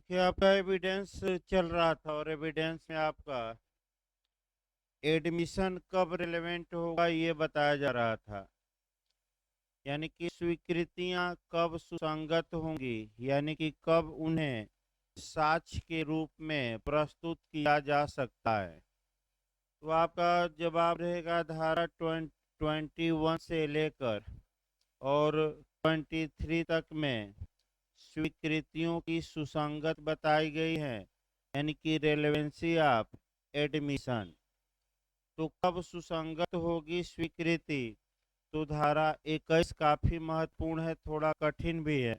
देखिए, आपका एविडेंस चल रहा था और एविडेंस में आपका एडमिशन कब रिलेवेंट होगा ये बताया जा रहा था। यानी कि स्वीकृतियां कब सुसंगत होंगी, यानी कि कब उन्हें साक्ष्य के रूप में प्रस्तुत किया जा सकता है। तो आपका जवाब रहेगा धारा 21 से लेकर और 23 तक में स्वीकृतियों की सुसंगत बताई गई है, यानी कि रेलेवेंसी ऑफ एडमिशन। तो कब सुसंगत होगी स्वीकृति? तो धारा 21 काफी महत्वपूर्ण है, थोड़ा कठिन भी है।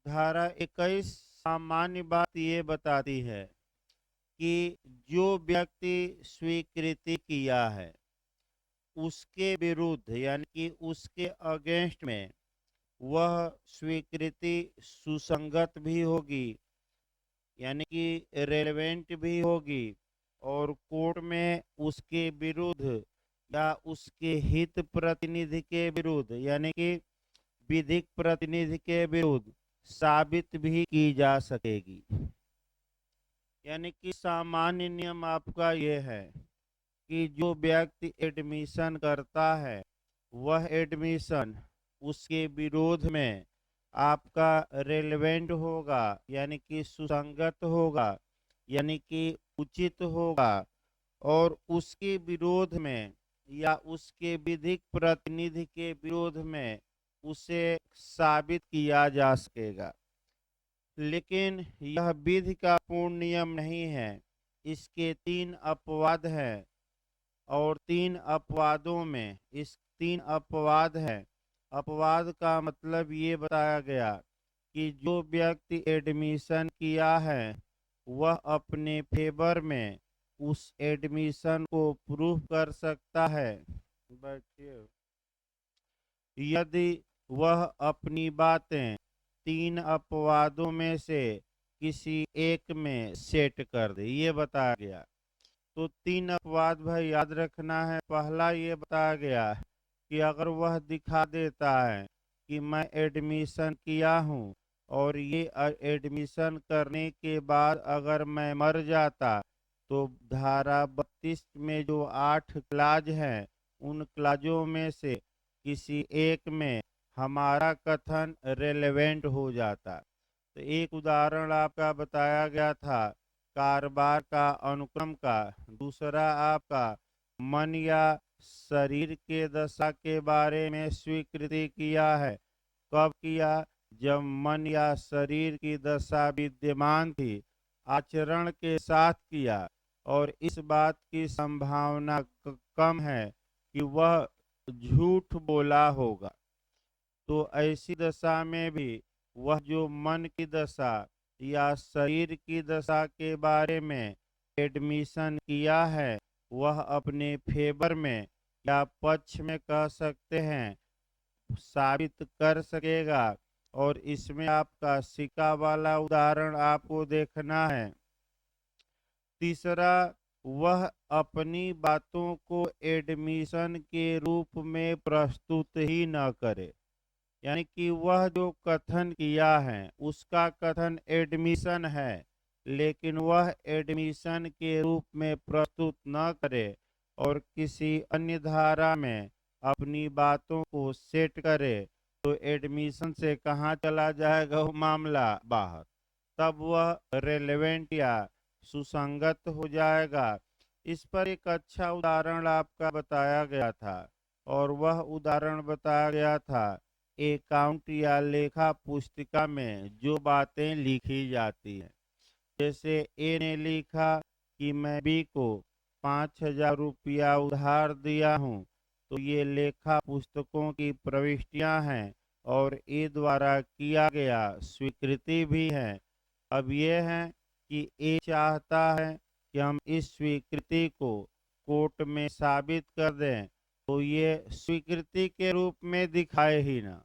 धारा 21 सामान्य बात ये बताती है कि जो व्यक्ति स्वीकृति किया है उसके विरुद्ध यानी कि उसके अगेंस्ट में वह स्वीकृति सुसंगत भी होगी, यानी कि रेलेवेंट भी होगी और कोर्ट में उसके विरुद्ध या उसके हित प्रतिनिधि के विरुद्ध यानी कि विधिक प्रतिनिधि के विरुद्ध साबित भी की जा सकेगी। यानी कि सामान्य नियम आपका ये है कि जो व्यक्ति एडमिशन करता है वह एडमिशन उसके विरोध में आपका रेलेवेंट होगा, यानी कि सुसंगत होगा, यानी कि उचित होगा और उसके विरोध में या उसके विधिक प्रतिनिधि के विरोध में उसे साबित किया जा सकेगा। लेकिन यह विधि का पूर्ण नियम नहीं है। इसके 3 अपवाद हैं और 3 अपवादों में इस 3 अपवाद है। अपवाद का मतलब ये बताया गया कि जो व्यक्ति एडमिशन किया है वह अपने फेवर में उस एडमिशन को प्रूफ कर सकता है। बैठिए। यदि वह अपनी बातें 3 अपवादों में से किसी एक में सेट कर दे, ये बताया गया। तो 3 अपवाद भाई याद रखना है। पहला ये बताया गया कि अगर वह दिखा देता है कि मैं एडमिशन किया हूँ और ये एडमिशन करने के बाद अगर मैं मर जाता तो धारा 32 में जो 8 क्लाज हैं उन क्लाजों में से किसी एक में हमारा कथन रेलेवेंट हो जाता। तो एक उदाहरण आपका बताया गया था कारोबार का अनुक्रम का। दूसरा आपका मन या शरीर के दशा के बारे में स्वीकृति किया है। कब किया? जब मन या शरीर की दशा विद्यमान थी, आचरण के साथ किया और इस बात की संभावना कम है कि वह झूठ बोला होगा। तो ऐसी दशा में भी वह जो मन की दशा या शरीर की दशा के बारे में एडमिशन किया है वह अपने फेवर में या पक्ष में कह सकते हैं साबित कर सकेगा। और इसमें आपका सिक्का वाला उदाहरण आपको देखना है। तीसरा, वह अपनी बातों को एडमिशन के रूप में प्रस्तुत ही न करे, यानी कि वह जो कथन किया है उसका कथन एडमिशन है लेकिन वह एडमिशन के रूप में प्रस्तुत न करे और किसी अन्य धारा में अपनी बातों को सेट करे तो एडमिशन से कहाँ चला जाएगा वो मामला बाहर। तब वह रेलेवेंट या सुसंगत हो जाएगा। इस पर एक अच्छा उदाहरण आपका बताया गया था और वह उदाहरण बताया गया था अकाउंट या लेखा पुस्तिका में जो बातें लिखी जाती हैं। जैसे ए ने लिखा कि मैं बी को 5,000 रुपया उधार दिया हूँ, तो ये लेखा पुस्तकों की प्रविष्टियां हैं और ए द्वारा किया गया स्वीकृति भी है। अब ये है कि ए चाहता है कि हम इस स्वीकृति को कोर्ट में साबित कर दें, तो ये स्वीकृति के रूप में दिखाए ही ना।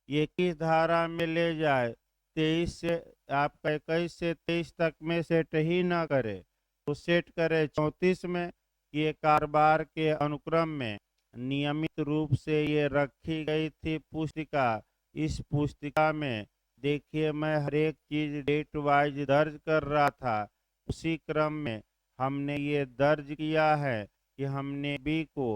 ये किस धारा में ले जाए? 23 से आपका 21 से 23 तक में सेट ही ना करे तो सेट करे 34 में। ये कारोबार के अनुक्रम में नियमित रूप से ये रखी गई थी पुस्तिका। इस पुस्तिका में देखिए मैं हर एक चीज डेट वाइज दर्ज कर रहा था। उसी क्रम में हमने ये दर्ज किया है कि हमने बी को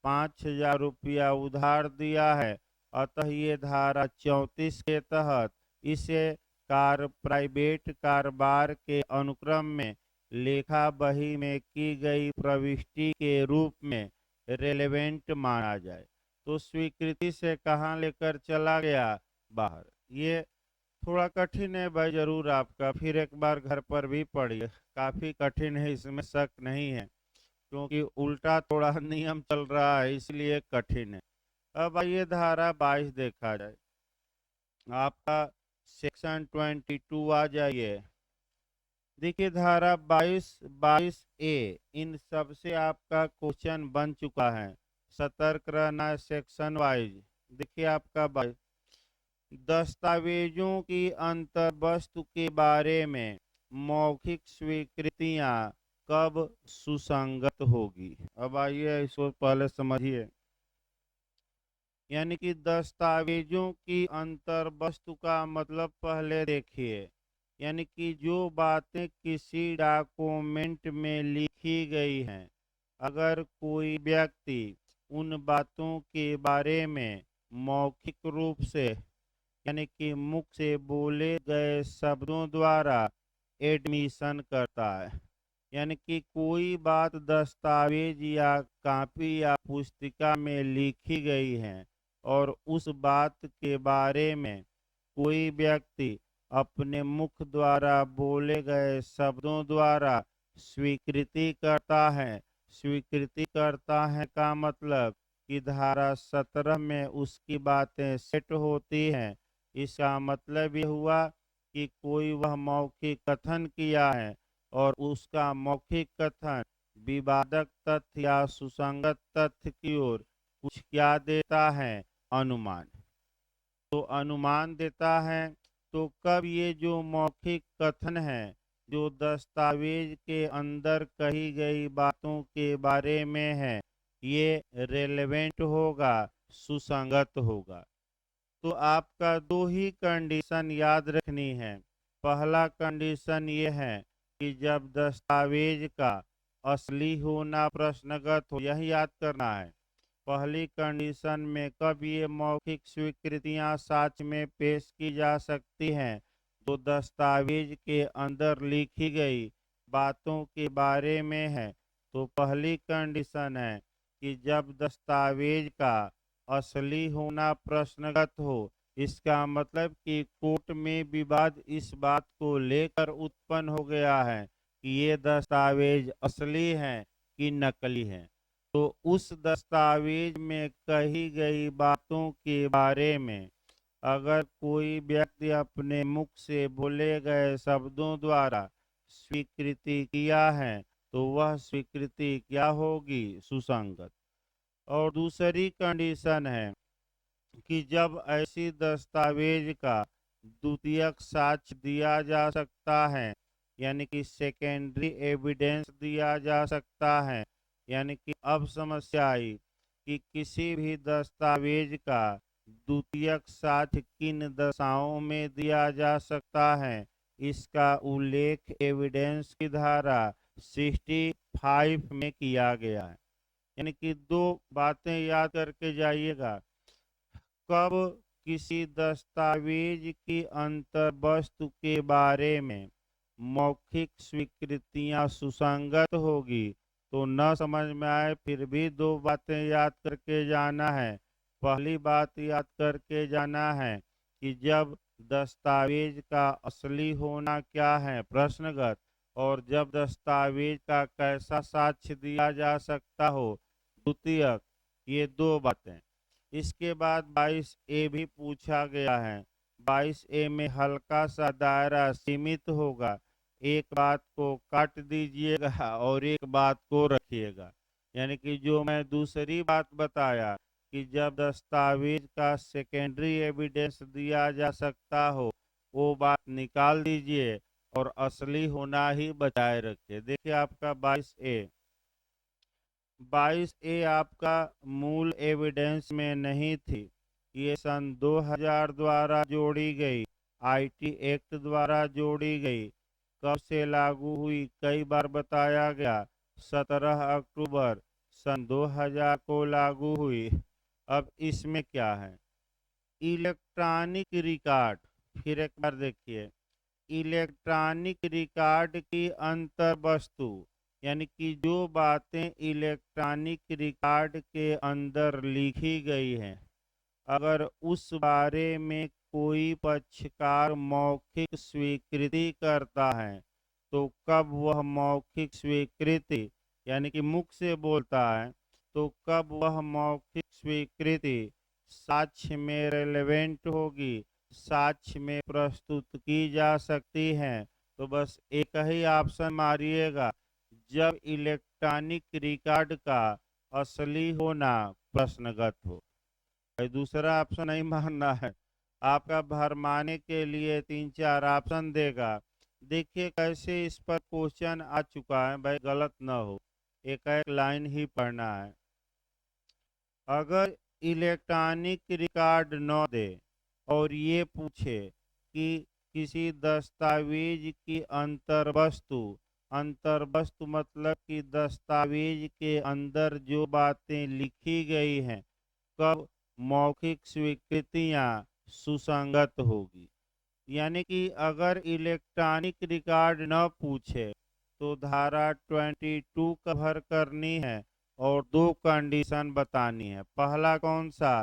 5,000 रुपया उधार दिया है। अतः ये धारा 34 के तहत इसे प्राइवेट कारोबार के अनुक्रम में लेखा बही में की गई प्रविष्टि के रूप में रेलेवेंट माना जाए। तो स्वीकृति से कहाँ लेकर चला गया? बाहर। ये थोड़ा कठिन है भाई, जरूर आपका फिर एक बार घर पर भी पढ़िए। काफी कठिन है, इसमें शक नहीं है, क्योंकि उल्टा थोड़ा नियम चल रहा है इसलिए कठिन है। अब आइए धारा 22 देखा जाए। आपका सेक्शन 22 आ जाइए। देखिए धारा 22 ए इन सब से आपका क्वेश्चन बन चुका है। सतर्क रहना है सेक्शन वाइज। देखिए आपका दस्तावेजों की अंतर वस्तु के बारे में मौखिक स्वीकृतियां कब सुसंगत होगी। अब आइए इसको पहले समझिए। यानी कि दस्तावेजों की अंतर वस्तु का मतलब पहले देखिए। यानी कि जो बातें किसी डॉक्यूमेंट में लिखी गई हैं, अगर कोई व्यक्ति उन बातों के बारे में मौखिक रूप से यानी कि मुख से बोले गए शब्दों द्वारा एडमिशन करता है, यानी कि कोई बात दस्तावेज या कॉपी या पुस्तिका में लिखी गई है और उस बात के बारे में कोई व्यक्ति अपने मुख द्वारा बोले गए शब्दों द्वारा स्वीकृति करता है। स्वीकृति करता है का मतलब कि धारा 17 में उसकी बातें सेट होती हैं। इसका मतलब ये हुआ कि कोई वह मौखिक कथन किया है और उसका मौखिक कथन विवादक तथ्य या सुसंगत तथ्य की ओर कुछ क्या देता है? अनुमान। तो अनुमान देता है। तो कब ये जो मौखिक कथन है जो दस्तावेज के अंदर कही गई बातों के बारे में है, ये रेलेवेंट होगा, सुसंगत होगा। तो आपका दो ही कंडीशन याद रखनी है। पहला कंडीशन ये है कि जब दस्तावेज का असली होना प्रश्नगत हो, यही याद करना है। पहली कंडीशन में कब ये मौखिक स्वीकृतियां साक्ष्य में पेश की जा सकती हैं? तो दस्तावेज के अंदर लिखी गई बातों के बारे में है। तो पहली कंडीशन है कि जब दस्तावेज का असली होना प्रश्नगत हो। इसका मतलब कि कोर्ट में विवाद इस बात को लेकर उत्पन्न हो गया है कि ये दस्तावेज असली हैं कि नकली हैं। तो उस दस्तावेज में कही गई बातों के बारे में अगर कोई व्यक्ति अपने मुख से बोले गए शब्दों द्वारा स्वीकृति किया है, तो वह स्वीकृति क्या होगी? सुसंगत। और दूसरी कंडीशन है कि जब ऐसी दस्तावेज का द्वितीयक साक्ष्य दिया जा सकता है, यानी कि सेकेंडरी एविडेंस दिया जा सकता है। यानी कि अब समस्या आई कि किसी भी दस्तावेज का द्वितीयक साक्ष्य किन दशाओं में दिया जा सकता है, इसका उल्लेख एविडेंस की धारा 65 में किया गया है। यानी कि दो बातें याद करके जाइएगा। कब किसी दस्तावेज की अंतर वस्तु के बारे में मौखिक स्वीकृतियां सुसंगत होगी। तो न समझ में आए फिर भी दो बातें याद करके जाना है। पहली बात याद करके जाना है कि जब दस्तावेज का असली होना क्या है? प्रश्नगत। और जब दस्तावेज का कैसा साक्ष्य दिया जा सकता हो? द्वितीयक। ये दो बातें। इसके बाद 22 ए भी पूछा गया है। 22 ए में हल्का सा दायरा सीमित होगा। एक बात को काट दीजिएगा और एक बात को रखिएगा। यानी कि जो मैं दूसरी बात बताया कि जब दस्तावेज का सेकेंडरी एविडेंस दिया जा सकता हो, वो बात निकाल दीजिए और असली होना ही बचाए रखिए। देखिए आपका 22 ए आपका मूल एविडेंस में नहीं थी। ये सन 2000 द्वारा जोड़ी गई आईटी एक्ट द्वारा जोड़ी गई। कब से लागू हुई, कई बार बताया गया। 17 अक्टूबर सन 2000 को लागू हुई। अब इसमें क्या है, इलेक्ट्रॉनिक रिकॉर्ड। फिर एक बार देखिए, इलेक्ट्रॉनिक रिकॉर्ड की अंतर वस्तु, यानी कि जो बातें इलेक्ट्रॉनिक रिकॉर्ड के अंदर लिखी गई हैं, अगर उस बारे में कोई पक्षकार मौखिक स्वीकृति करता है, तो कब वह मौखिक स्वीकृति, यानी कि मुख से बोलता है, तो कब वह मौखिक स्वीकृति साक्ष्य में रेलेवेंट होगी, साक्ष्य में प्रस्तुत की जा सकती है। तो बस एक ही ऑप्शन मारिएगा, जब इलेक्ट्रॉनिक रिकॉर्ड का असली होना प्रश्नगत हो। भाई दूसरा ऑप्शन नहीं मानना है, आपका भरमाने के लिए 3-4 ऑप्शन देगा। देखिए कैसे इस पर क्वेश्चन आ चुका है, भाई गलत ना हो, एक एक लाइन ही पढ़ना है। अगर इलेक्ट्रॉनिक रिकॉर्ड न दे और ये पूछे कि किसी दस्तावेज की अंतर्वस्तु मतलब कि दस्तावेज के अंदर जो बातें लिखी गई हैं, कब मौखिक स्वीकृतियां सुसंगत होगी। यानी कि अगर इलेक्ट्रॉनिक रिकॉर्ड न पूछे तो धारा 22 कवर करनी है और 2 कंडीशन बतानी है। पहला कौन सा,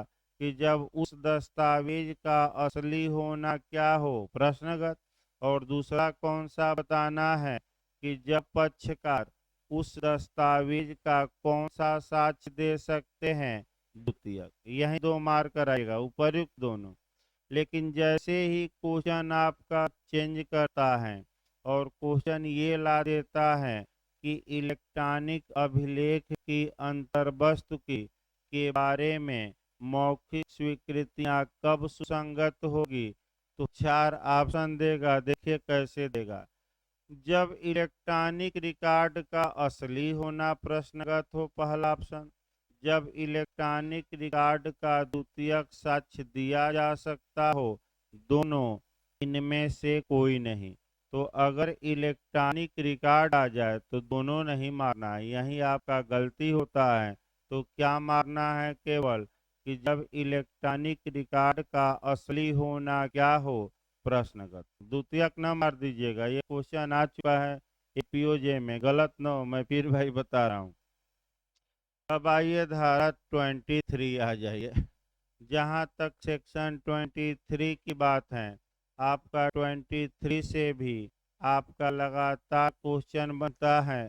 कि जब उस दस्तावेज का असली होना क्या हो, प्रश्नगत। और दूसरा कौन सा बताना है, कि जब पक्षकार उस दस्तावेज का कौन सा साक्ष्य दे सकते हैं, द्वितीयक। यही 2 मार्क कराएगा, उपयुक्त दोनों। लेकिन जैसे ही क्वेश्चन आपका चेंज करता है और क्वेश्चन ये ला देता है कि इलेक्ट्रॉनिक अभिलेख की अंतर्वस्तु के बारे में मौखिक स्वीकृतियां कब सुसंगत होगी, तो 4 ऑप्शन देगा। देखिए कैसे देगा, जब इलेक्ट्रॉनिक रिकॉर्ड का असली होना प्रश्नगत हो, पहला ऑप्शन। जब इलेक्ट्रॉनिक रिकॉर्ड का द्वितीयक साक्ष्य दिया जा सकता हो, दोनों, इनमें से कोई नहीं। तो अगर इलेक्ट्रॉनिक रिकॉर्ड आ जाए तो दोनों नहीं मारना है, यही आपका गलती होता है। तो क्या मारना है, केवल कि जब इलेक्ट्रॉनिक रिकॉर्ड का असली होना क्या हो, प्रश्नगत। द्वितीयक न मार दीजिएगा, ये क्वेश्चन आ चुका है एपीओजे में, गलत न हो, मैं फिर भाई बता रहा हूँ। अब आइए धारा 23 आ जाइए। जहाँ तक सेक्शन 23 की बात है, आपका 23 से भी आपका लगातार क्वेश्चन बनता है।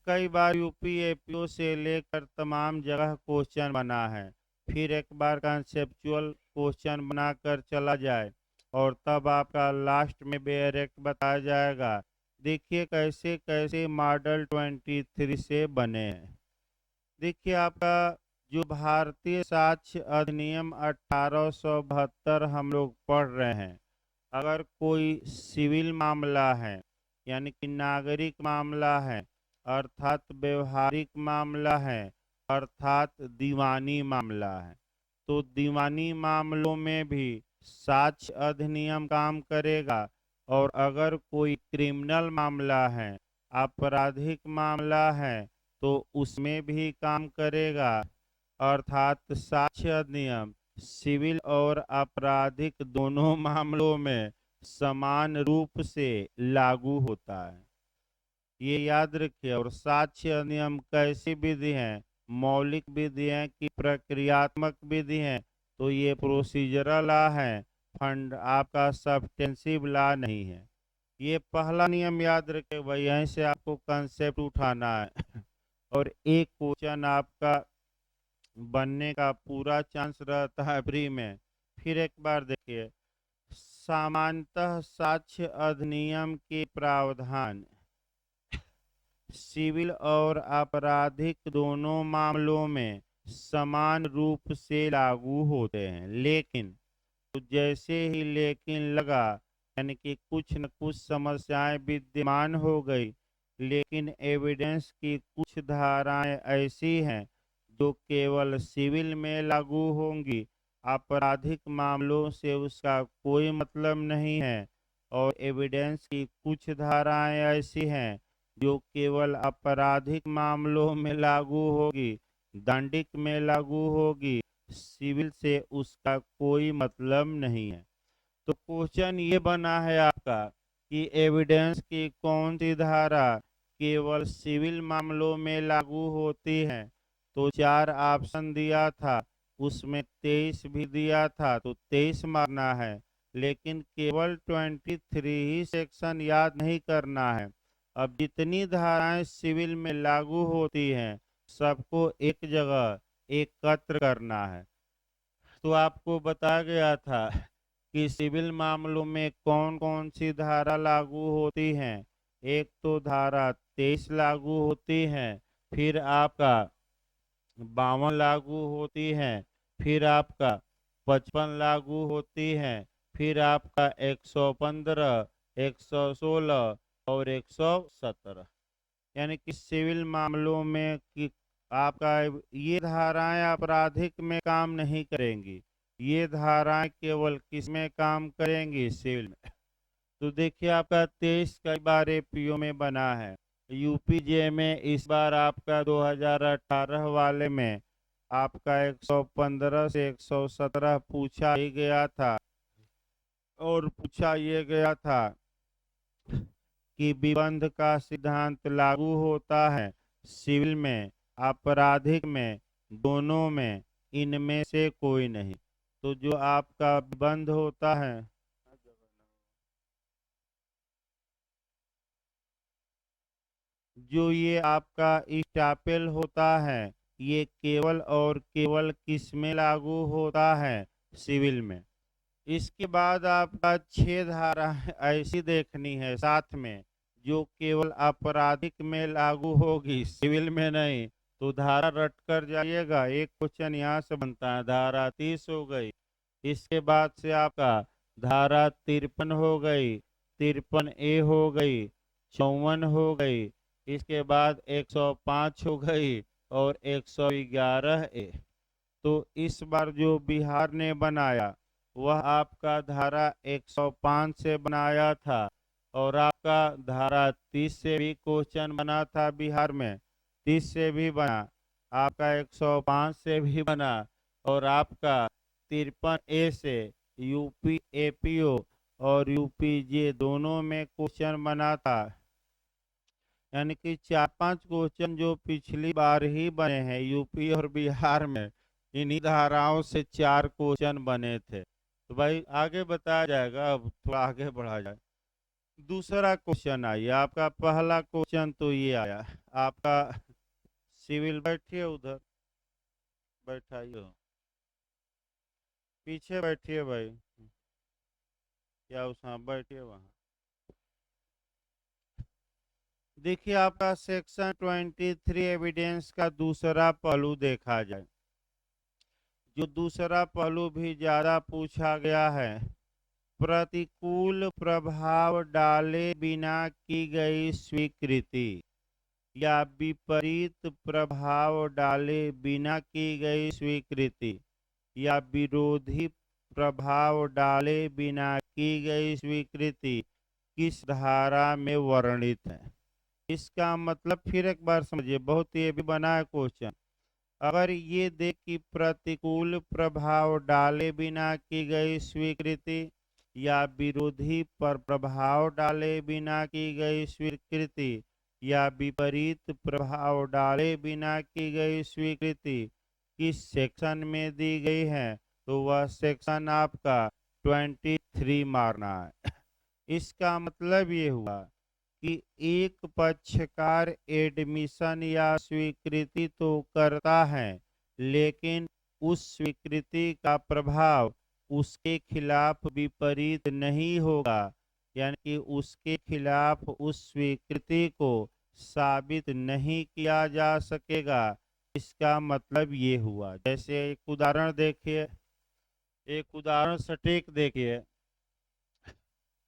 कई बार यूपी एपीओ से लेकर तमाम जगह क्वेश्चन बना है, फिर एक बार कंसेप्चुअल क्वेश्चन बनाकर चला जाए और तब आपका लास्ट में डायरेक्ट बताया जाएगा। देखिए कैसे कैसे मॉडल 23 से बने हैं। देखिए आपका जो भारतीय साक्ष्य अधिनियम 1872 हम लोग पढ़ रहे हैं, अगर कोई सिविल मामला है, यानी कि नागरिक मामला है, अर्थात व्यवहारिक मामला है, अर्थात दीवानी मामला है, तो दीवानी मामलों में भी साक्ष्य अधिनियम काम करेगा। और अगर कोई क्रिमिनल मामला है, आपराधिक मामला है, तो उसमें भी काम करेगा। अर्थात साक्ष्य अधिनियम सिविल और आपराधिक दोनों मामलों में समान रूप से लागू होता है, ये याद रखिए। और साक्ष्य अधिनियम कैसी विधि है, मौलिक विधि है कि प्रक्रियात्मक विधि है, तो ये प्रोसीजरल लॉ है, फंड आपका सब्सटेंसिव लॉ नहीं है। ये पहला नियम याद रखे भाई, यहीं से आपको कंसेप्ट उठाना है। और एक क्वेश्चन आपका बनने का पूरा चांस रहता है फ्री में। फिर एक बार देखिए, सामान्यतः साक्ष्य अधिनियम के प्रावधान सिविल और आपराधिक दोनों मामलों में समान रूप से लागू होते हैं, लेकिन तो जैसे ही लेकिन लगा, यानी कि कुछ न कुछ समस्याएं विद्यमान हो गई, लेकिन एविडेंस की कुछ धाराएं ऐसी हैं जो केवल सिविल में लागू होंगी, आपराधिक मामलों से उसका कोई मतलब नहीं है, और एविडेंस की कुछ धाराएं ऐसी हैं जो केवल आपराधिक मामलों में लागू होगी, दंडिक में लागू होगी, सिविल से उसका कोई मतलब नहीं है। तो क्वेश्चन ये बना है आपका कि एविडेंस की कौन सी धारा केवल सिविल मामलों में लागू होती है। तो 4 ऑप्शन दिया था, उसमें 23 भी दिया था, तो 23 मारना है। लेकिन केवल 23 ही सेक्शन याद नहीं करना है। अब जितनी धाराएं सिविल में लागू होती हैं सबको एक जगह एकत्र करना है। तो आपको बताया गया था कि सिविल मामलों में कौन कौन सी धारा लागू होती हैं। एक तो धारा 23 लागू होती है, फिर आपका 52 लागू होती है, फिर आपका 55 लागू होती है, फिर आपका 115, 116 और 117। यानी कि सिविल मामलों में कि आपका ये धाराएं आपराधिक में काम नहीं करेंगी, ये धाराएं केवल किस में काम करेंगी, सिविल में। तो देखिए आपका 23 कई बार एपीओ में बना है, यूपीजे में इस बार आपका 2018 वाले में आपका 115 से 117 पूछा ही गया था, और पूछा ये गया था कि विबंध का सिद्धांत लागू होता है सिविल में, आपराधिक में, दोनों में, इनमें से कोई नहीं। तो जो आपका विबंध होता है, जो ये आपका स्टापेल होता है, ये केवल और केवल किस में लागू होता है, सिविल में। इसके बाद आपका 6 धारा ऐसी देखनी है साथ में जो केवल आपराधिक में लागू होगी, सिविल में नहीं। तो धारा रट कर जाइएगा, एक क्वेश्चन यहाँ से बनता है। धारा 30 हो गई, इसके बाद से आपका धारा 53 हो गई, 53A हो गई, 54 हो गई, इसके बाद 105 हो गई और 111A। तो इस बार जो बिहार ने बनाया वह आपका धारा 105 से बनाया था, और आपका धारा 30 से भी क्वेश्चन बना था बिहार में, 30 से भी बना, आपका 105 से भी बना, और आपका 53A से यूपी एपीओ और यूपीजे दोनों में क्वेश्चन बना था। यानी कि 4-5 क्वेश्चन जो पिछली बार ही बने हैं यूपी और बिहार में, इन्हीं धाराओं से 4 क्वेश्चन बने थे। तो भाई आगे बताया जाएगा, अब थोड़ा आगे बढ़ा जाए। दूसरा क्वेश्चन आइए, आपका पहला क्वेश्चन तो ये आया आपका सिविल, बैठिए उधर, बैठाइए, पीछे बैठिए भाई, या उस हाँ बैठिए वहाँ। देखिए आपका सेक्शन 23 एविडेंस का दूसरा पहलू देखा जाए, जो दूसरा पहलू भी ज्यादा पूछा गया है। प्रतिकूल प्रभाव डाले बिना की गई स्वीकृति या विपरीत प्रभाव डाले बिना की गई स्वीकृति या विरोधी प्रभाव डाले बिना की गई स्वीकृति किस धारा में वर्णित है। इसका मतलब फिर एक बार समझिए, बहुत ये भी बना है क्वेश्चन। अगर ये देख कि प्रतिकूल प्रभाव डाले बिना की गई स्वीकृति या विरोधी पर प्रभाव डाले बिना की गई स्वीकृति या विपरीत प्रभाव डाले बिना की गई स्वीकृति किस सेक्शन में दी गई है, तो वह सेक्शन आपका 23 मारना है। इसका मतलब ये हुआ कि एक पक्षकार एडमिशन या स्वीकृति तो करता है, लेकिन उस स्वीकृति का प्रभाव उसके खिलाफ विपरीत नहीं होगा, यानी कि उसके खिलाफ उस स्वीकृति को साबित नहीं किया जा सकेगा। इसका मतलब ये हुआ, जैसे एक उदाहरण देखिए, एक उदाहरण सटीक देखिए।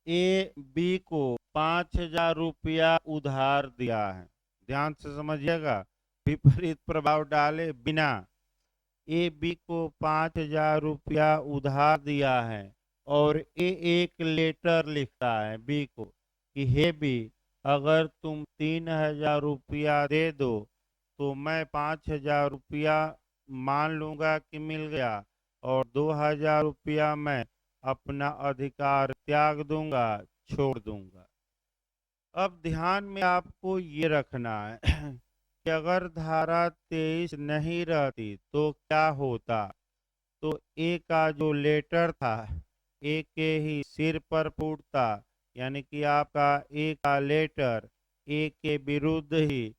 ए बी को 5,000 रुपया उधार दिया है, ध्यान से समझिएगा, विपरीत प्रभाव डाले बिना। ए बी को 5,000 रुपया उधार दिया है और ए एक लेटर लिखता है बी को कि हे बी, अगर तुम 3,000 रुपया दे दो तो मैं 5,000 रुपया मान लूंगा कि मिल गया और 2,000 रुपया मैं अपना अधिकार त्याग दूंगा, छोड़ दूंगा। अब ध्यान में आपको ये रखना है कि अगर धारा 23 नहीं रहती तो क्या होता। तो ए का जो लेटर था ए के ही सिर पर फूटता, यानी कि आपका ए का लेटर ए के विरुद्ध ही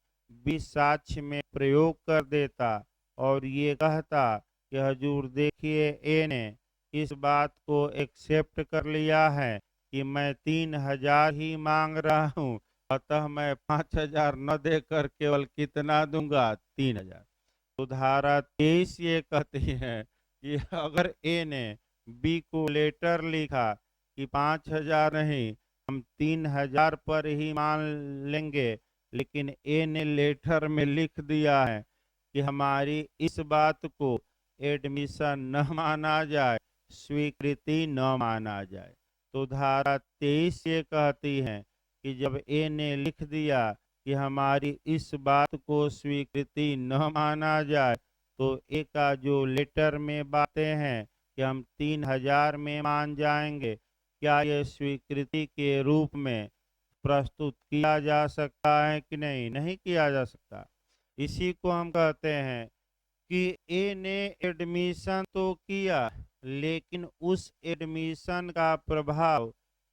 बी साक्ष्य में प्रयोग कर देता और ये कहता कि हजूर देखिए, ए ने इस बात को एक्सेप्ट कर लिया है कि मैं 3,000 ही मांग रहा हूँ, अतः मैं 5,000 न देकर केवल कितना दूंगा, 3,000। तो धारा 23 ये कहती है कि अगर ए ने बी को लेटर लिखा कि 5,000 नहीं, हम 3,000 पर ही मान लेंगे, लेकिन ए ने लेटर में लिख दिया है कि हमारी इस बात को एडमिशन न माना जाए, स्वीकृति न माना जाए। तो धारा 23 ये कहती है कि जब ए ने लिख दिया कि हमारी इस बात को स्वीकृति न माना जाए, तो ए का जो लेटर में बातें हैं कि हम 3,000 में मान जाएंगे, क्या ये स्वीकृति के रूप में प्रस्तुत किया जा सकता है कि नहीं? नहीं किया जा सकता। इसी को हम कहते हैं कि ए ने एडमिशन तो किया, लेकिन उस एडमिशन का प्रभाव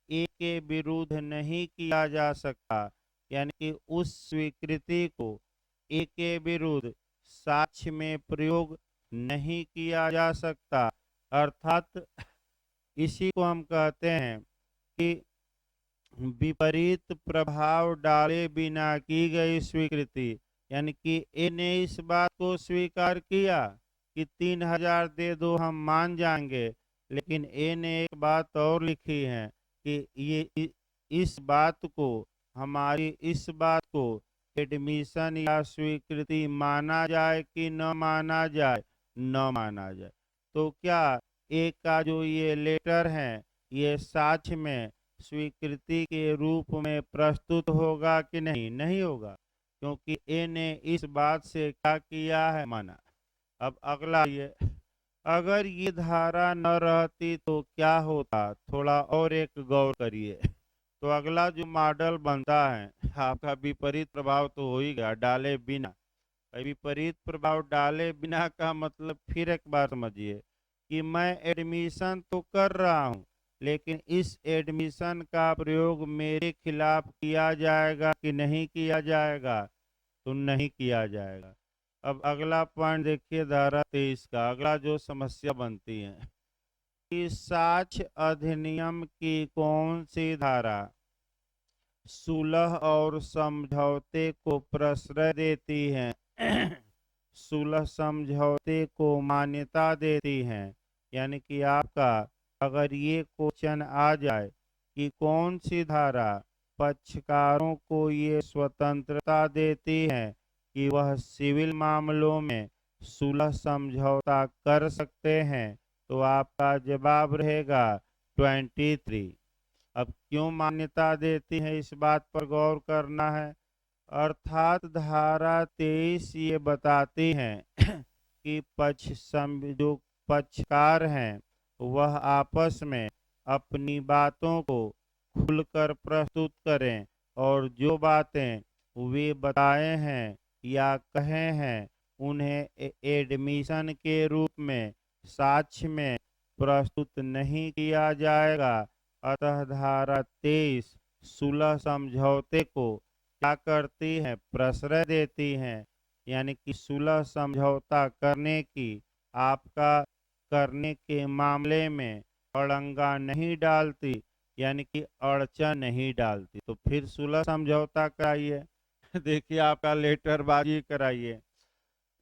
ए के विरुद्ध नहीं किया जा सकता, यानी कि उस स्वीकृति को ए के विरुद्ध साक्ष्य में प्रयोग नहीं किया जा सकता। अर्थात इसी को हम कहते हैं कि विपरीत प्रभाव डाले बिना की गई स्वीकृति, यानी कि ए ने इस बात को स्वीकार किया कि 3,000 दे दो हम मान जाएंगे, लेकिन ए ने एक बात और लिखी है कि इस बात को, हमारी इस बात को एडमिशन या स्वीकृति माना जाए कि न माना जाए, न माना जाए। तो क्या ए का जो ये लेटर है ये साक्ष्य में स्वीकृति के रूप में प्रस्तुत होगा कि नहीं? नहीं होगा, क्योंकि ए ने इस बात से क्या किया है, माना। अब अगला ये, अगर ये धारा न रहती तो क्या होता, थोड़ा और एक गौर करिए। तो अगला जो मॉडल बनता है आपका विपरीत प्रभाव तो हो ही गया डाले बिना। विपरीत प्रभाव डाले बिना का मतलब फिर एक बार समझिए कि मैं एडमिशन तो कर रहा हूँ, लेकिन इस एडमिशन का प्रयोग मेरे खिलाफ किया जाएगा कि नहीं किया जाएगा? तो नहीं किया जाएगा। अब अगला पॉइंट देखिए धारा 23 का, अगला जो समस्या बनती है कि साक्ष्य अधिनियम की कौन सी धारा सुलह और समझौते को प्रश्रय देती है, सुलह समझौते को मान्यता देती है? यानी कि आपका अगर ये क्वेश्चन आ जाए कि कौन सी धारा पक्षकारों को ये स्वतंत्रता देती है कि वह सिविल मामलों में सुलह समझौता कर सकते हैं, तो आपका जवाब रहेगा 23। अब क्यों मान्यता देती है, इस बात पर गौर करना है। अर्थात धारा 23 ये बताती है कि जो पक्षकार हैं वह आपस में अपनी बातों को खुलकर प्रस्तुत करें और जो बातें वे बताए हैं या कहे हैं उन्हें एडमिशन के रूप में साक्ष्य में प्रस्तुत नहीं किया जाएगा। अतः धारा 23 सुलह समझौते को क्या करती है, प्रश्रय देती है, यानी कि सुलह समझौता करने की, आपका करने के मामले में अड़ंगा नहीं डालती, यानी कि अड़चन नहीं डालती। तो फिर सुलह समझौता कराइए देखिए आपका लेटर बाजी कराइए।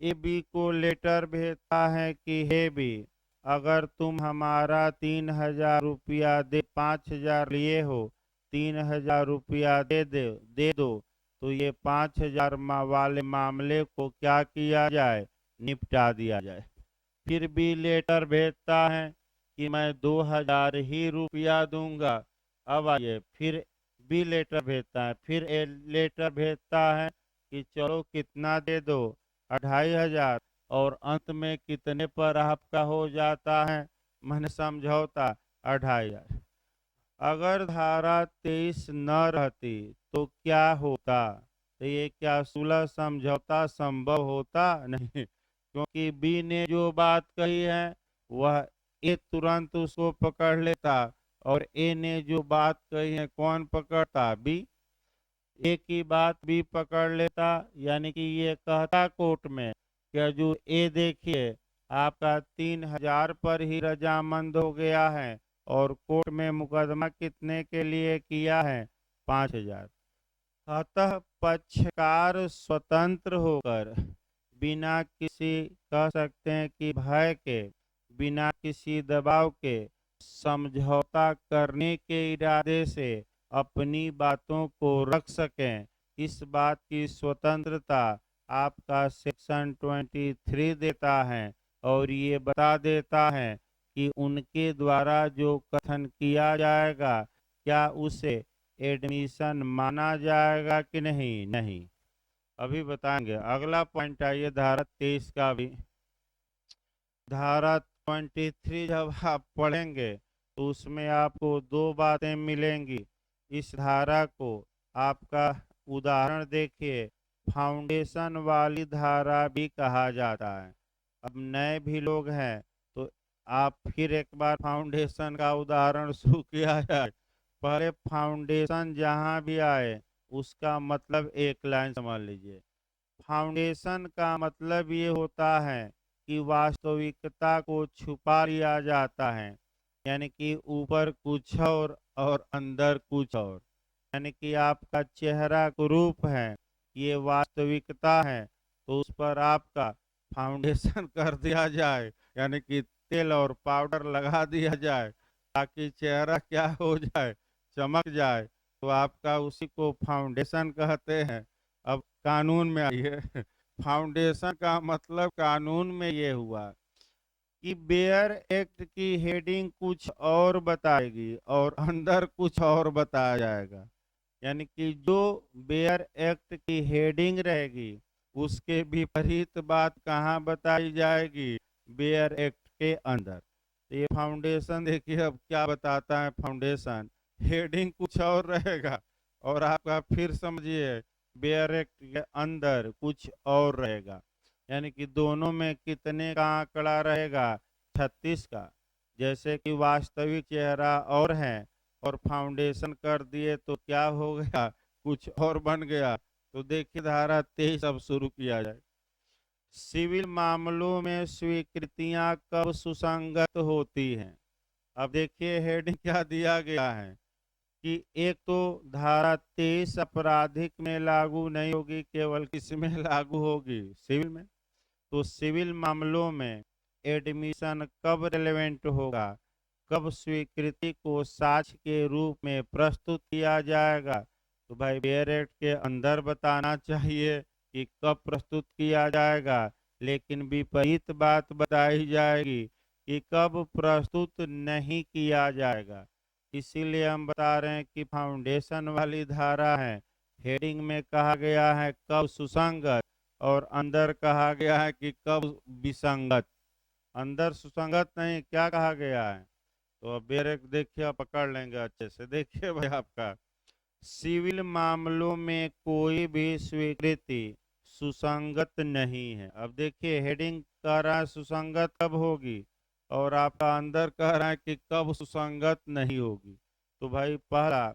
ए बी को लेटर भेजता है कि हे बी, अगर तुम हमारा 3,000 रुपया दे 5,000 लिए हो, 3,000 रुपया दे दो तो ये 5,000 वाले मामले को क्या किया जाए, निपटा दिया जाए। फिर बी लेटर भेजता है कि मैं 2000 ही रुपया दूंगा। अब आइए, फिर बी लेटर भेजता है, फिर ए लेटर भेजता है कि चलो कितना दे दो, 2500, और अंत में कितने पर आपका हो जाता है मैंने समझौता, 2500। अगर धारा 23 न रहती तो क्या होता? तो ये क्या सुलह समझौता संभव होता? नहीं, क्योंकि बी ने जो बात कही है वह ए तुरंत उसको पकड़ लेता, और ए ने जो बात कही है कौन पकड़ता? बी। ए की बात बी पकड़ लेता, यानी कि ये कहता कोर्ट में कि जो ए देखिए आपका 3000 पर ही रजामंद हो गया है, और कोर्ट में मुकदमा कितने के लिए किया है? 5000। अतः पक्षकार स्वतंत्र होकर बिना किसी, कह सकते हैं कि भय के, बिना किसी दबाव के, समझौता करने के इरादे से अपनी बातों को रख सकें, इस बात की स्वतंत्रता आपका सेक्शन 23 देता है, और ये बता देता है कि उनके द्वारा जो कथन किया जाएगा क्या उसे एडमिशन माना जाएगा कि नहीं? नहीं, अभी बताएंगे। अगला पॉइंट आइए धारा 23 का भी। धारा 23 जब आप पढ़ेंगे तो उसमें आपको दो बातें मिलेंगी। इस धारा को आपका उदाहरण देखिए, फाउंडेशन वाली धारा भी कहा जाता है। अब नए भी लोग हैं तो आप फिर एक बार फाउंडेशन का उदाहरण शुरू किया जाए। पहले फाउंडेशन जहाँ भी आए उसका मतलब एक लाइन समझ लीजिए। फाउंडेशन का मतलब ये होता है कि वास्तविकता को छुपा लिया जाता है, यानी कि ऊपर कुछ और अंदर कुछ और। यानी कि आपका चेहरा का रूप है, ये वास्तविकता है, तो उस पर आपका फाउंडेशन कर दिया जाए, यानी कि तेल और पाउडर लगा दिया जाए ताकि चेहरा क्या हो जाए, चमक जाए, तो आपका उसी को फाउंडेशन कहते हैं। अब कानून में आइए। फाउंडेशन का मतलब कानून में ये हुआ कि बेयर एक्ट की हेडिंग कुछ और बताएगी और अंदर कुछ और बताया जाएगा। यानी कि जो बेयर एक्ट की हेडिंग रहेगी उसके विपरीत बात कहाँ बताई जाएगी? बेयर एक्ट के अंदर। तो ये फाउंडेशन देखिए अब क्या बताता है। फाउंडेशन हेडिंग कुछ और रहेगा, और आपका फिर समझिए बेयर एक्ट के अंदर कुछ और रहेगा। यानी कि दोनों में कितने का आंकड़ा रहेगा? 36 का। जैसे कि वास्तविक चेहरा और है और फाउंडेशन कर दिए तो क्या हो गया? कुछ और बन गया। तो देखिए धारा 23 अब शुरू किया जाए। सिविल मामलों में स्वीकृतियां कब सुसंगत होती हैं? अब देखिए हेडिंग क्या दिया गया है कि एक तो धारा 23 आपराधिक में लागू नहीं होगी, केवल किसमें लागू होगी? सिविल में। तो सिविल मामलों में एडमिशन कब रिलेवेंट होगा? कब स्वीकृति को साक्ष्य के रूप में प्रस्तुत किया जाएगा? तो भाई बेयर एक्ट के अंदर बताना चाहिए कि कब प्रस्तुत किया जाएगा, लेकिन विपरीत बात बताई जाएगी कि कब प्रस्तुत नहीं किया जाएगा। इसीलिए हम बता रहे हैं कि फाउंडेशन वाली धारा है, हेडिंग में कहा गया है कब सुसंगत, और अंदर कहा गया है कि कब विसंगत। अंदर सुसंगत नहीं, क्या कहा गया है? तो अब बेरेक देखिए, आप पकड़ लेंगे अच्छे से। देखिए भाई, आपका सिविल मामलों में कोई भी स्वीकृति सुसंगत नहीं है। अब देखिए हेडिंग कह रहा है सुसंगत कब होगी, और आपका अंदर कह रहा है कि कब सुसंगत नहीं होगी। तो भाई पहला,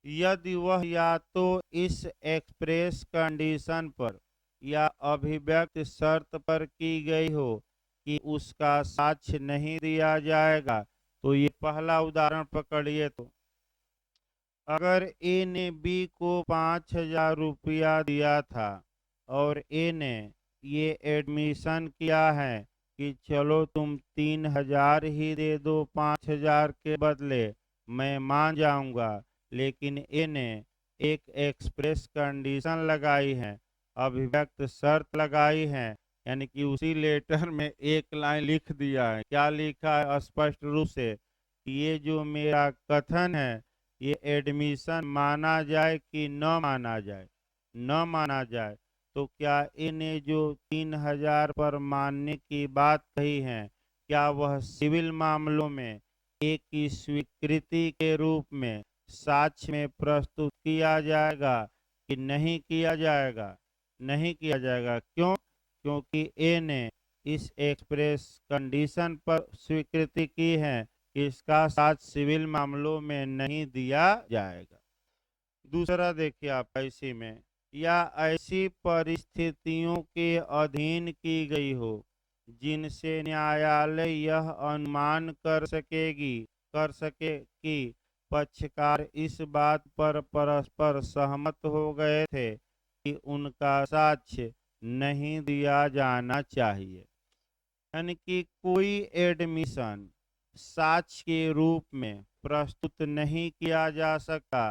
यदि वह या तो इस एक्सप्रेस कंडीशन पर या अभिव्यक्त शर्त पर की गई हो कि उसका साक्ष्य नहीं दिया जाएगा। तो ये पहला उदाहरण पकड़िए। तो अगर ए ने बी को 5000 रुपया दिया था और ए ने ये एडमिशन किया है कि चलो तुम 3000 ही दे दो 5000 के बदले, मैं मान जाऊंगा, लेकिन ए ने एक एक्सप्रेस कंडीशन लगाई है, अभिव्यक्त शर्त लगाई है यानी कि उसी लेटर में एक लाइन लिख दिया है। क्या लिखा है स्पष्ट रूप से? कि ये जो मेरा कथन है ये एडमिशन माना जाए कि न माना जाए। न माना जाए तो क्या इन्हें जो 3,000 पर मानने की बात कही है, क्या वह सिविल मामलों में एक की स्वीकृति के रूप में साक्ष्य में प्रस्तुत किया जाएगा कि नहीं किया जाएगा? नहीं किया जाएगा। क्यों? क्योंकि ए ने इस एक्सप्रेस कंडीशन पर स्वीकृति की है कि इसका साथ सिविल मामलों में नहीं दिया जाएगा। दूसरा देखिए आप इसी में, या ऐसी परिस्थितियों के अधीन की गई हो जिनसे न्यायालय यह अनुमान कर सके कि पक्षकार इस बात पर परस्पर सहमत हो गए थे कि उनका साक्ष्य नहीं दिया जाना चाहिए। यानी कि कोई एडमिशन साक्ष्य के रूप में प्रस्तुत नहीं किया जा सकता।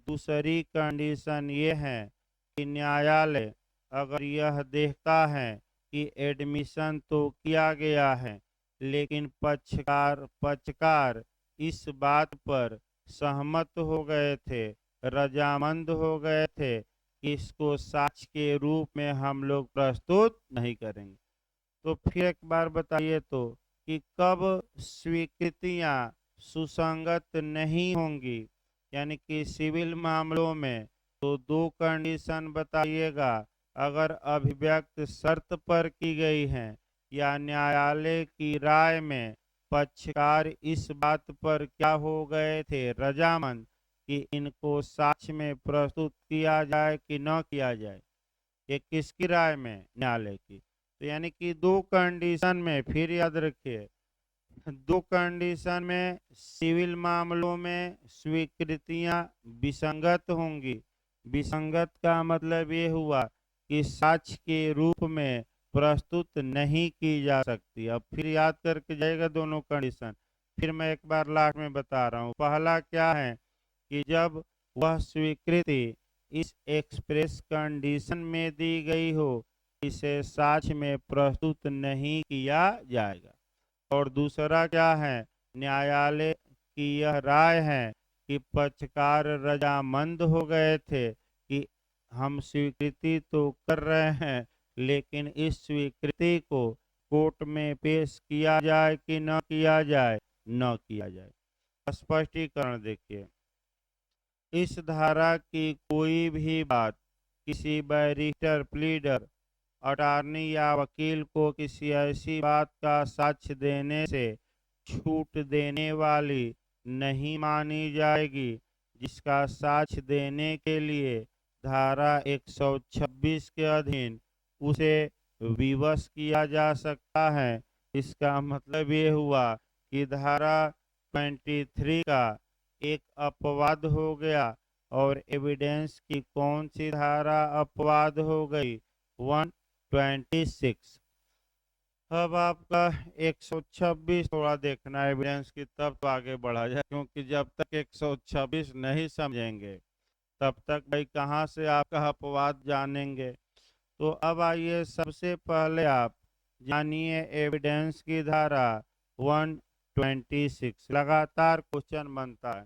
दूसरी कंडीशन ये है कि न्यायालय अगर यह देखता है कि एडमिशन तो किया गया है लेकिन पक्षकार इस बात पर सहमत हो गए थे, रजामंद हो गए थे कि इसको साक्ष्य के रूप में हम लोग प्रस्तुत नहीं करेंगे। तो फिर एक बार बताइए तो कि कब स्वीकृतियां सुसंगत नहीं होंगी? यानी कि सिविल मामलों में तो दो कंडीशन बताइएगा। अगर अभिव्यक्त शर्त पर की गई है या न्यायालय की राय में पक्षकार इस बात पर क्या हो गए थे, रजामंद, कि इनको साक्ष्य में प्रस्तुत किया जाए कि न किया जाए। ये किसकी राय में? न्यायालय की। तो यानी कि दो कंडीशन में, फिर याद रखिए, दो कंडीशन में सिविल मामलों में स्वीकृतियां विसंगत होंगी। विसंगत का मतलब ये हुआ कि साक्ष्य के रूप में प्रस्तुत नहीं की जा सकती। अब फिर याद करके जाएगा दोनों कंडीशन। फिर मैं एक बार लास्ट में बता रहा हूँ। पहला क्या है कि जब वह स्वीकृति इस एक्सप्रेस कंडीशन में दी गई हो, इसे साक्ष्य में प्रस्तुत नहीं किया जाएगा। और दूसरा क्या है, न्यायालय की यह राय है कि पक्षकार रजामंद हो गए थे कि हम स्वीकृति तो कर रहे हैं लेकिन इस स्वीकृति को कोर्ट में पेश किया जाए कि न किया जाए, न किया जाए। स्पष्टीकरण देखिए, इस धारा की कोई भी बात किसी बैरिस्टर, प्लीडर, अटॉर्नी या वकील को किसी ऐसी बात का साक्ष्य देने से छूट देने वाली नहीं मानी जाएगी जिसका साक्ष्य देने के लिए धारा 126 के अधीन उसे विवश किया जा सकता है। इसका मतलब ये हुआ कि धारा 23 का एक अपवाद हो गया। और एविडेंस की कौन सी धारा अपवाद हो गई? 126। अब आपका 126 थोड़ा देखना है एविडेंस की, तब तो आगे बढ़ा जाए, क्योंकि जब तक 126 नहीं समझेंगे तब तक भाई कहाँ से आपका अपवाद जानेंगे। तो अब आइए सबसे पहले आप जानिए एविडेंस की धारा 126। लगातार क्वेश्चन बनता है।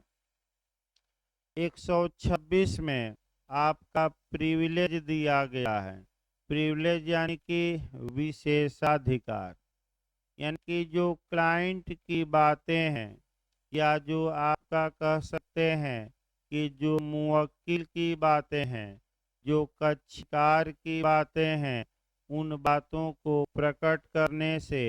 126 में आपका प्रिविलेज दिया गया है। प्रिविलेज यानी कि विशेषाधिकार, यानी कि जो क्लाइंट की बातें हैं या जो आपका कह सकते हैं कि जो मुवक्किल की बातें हैं, जो कक्षकार की बातें हैं, उन बातों को प्रकट करने से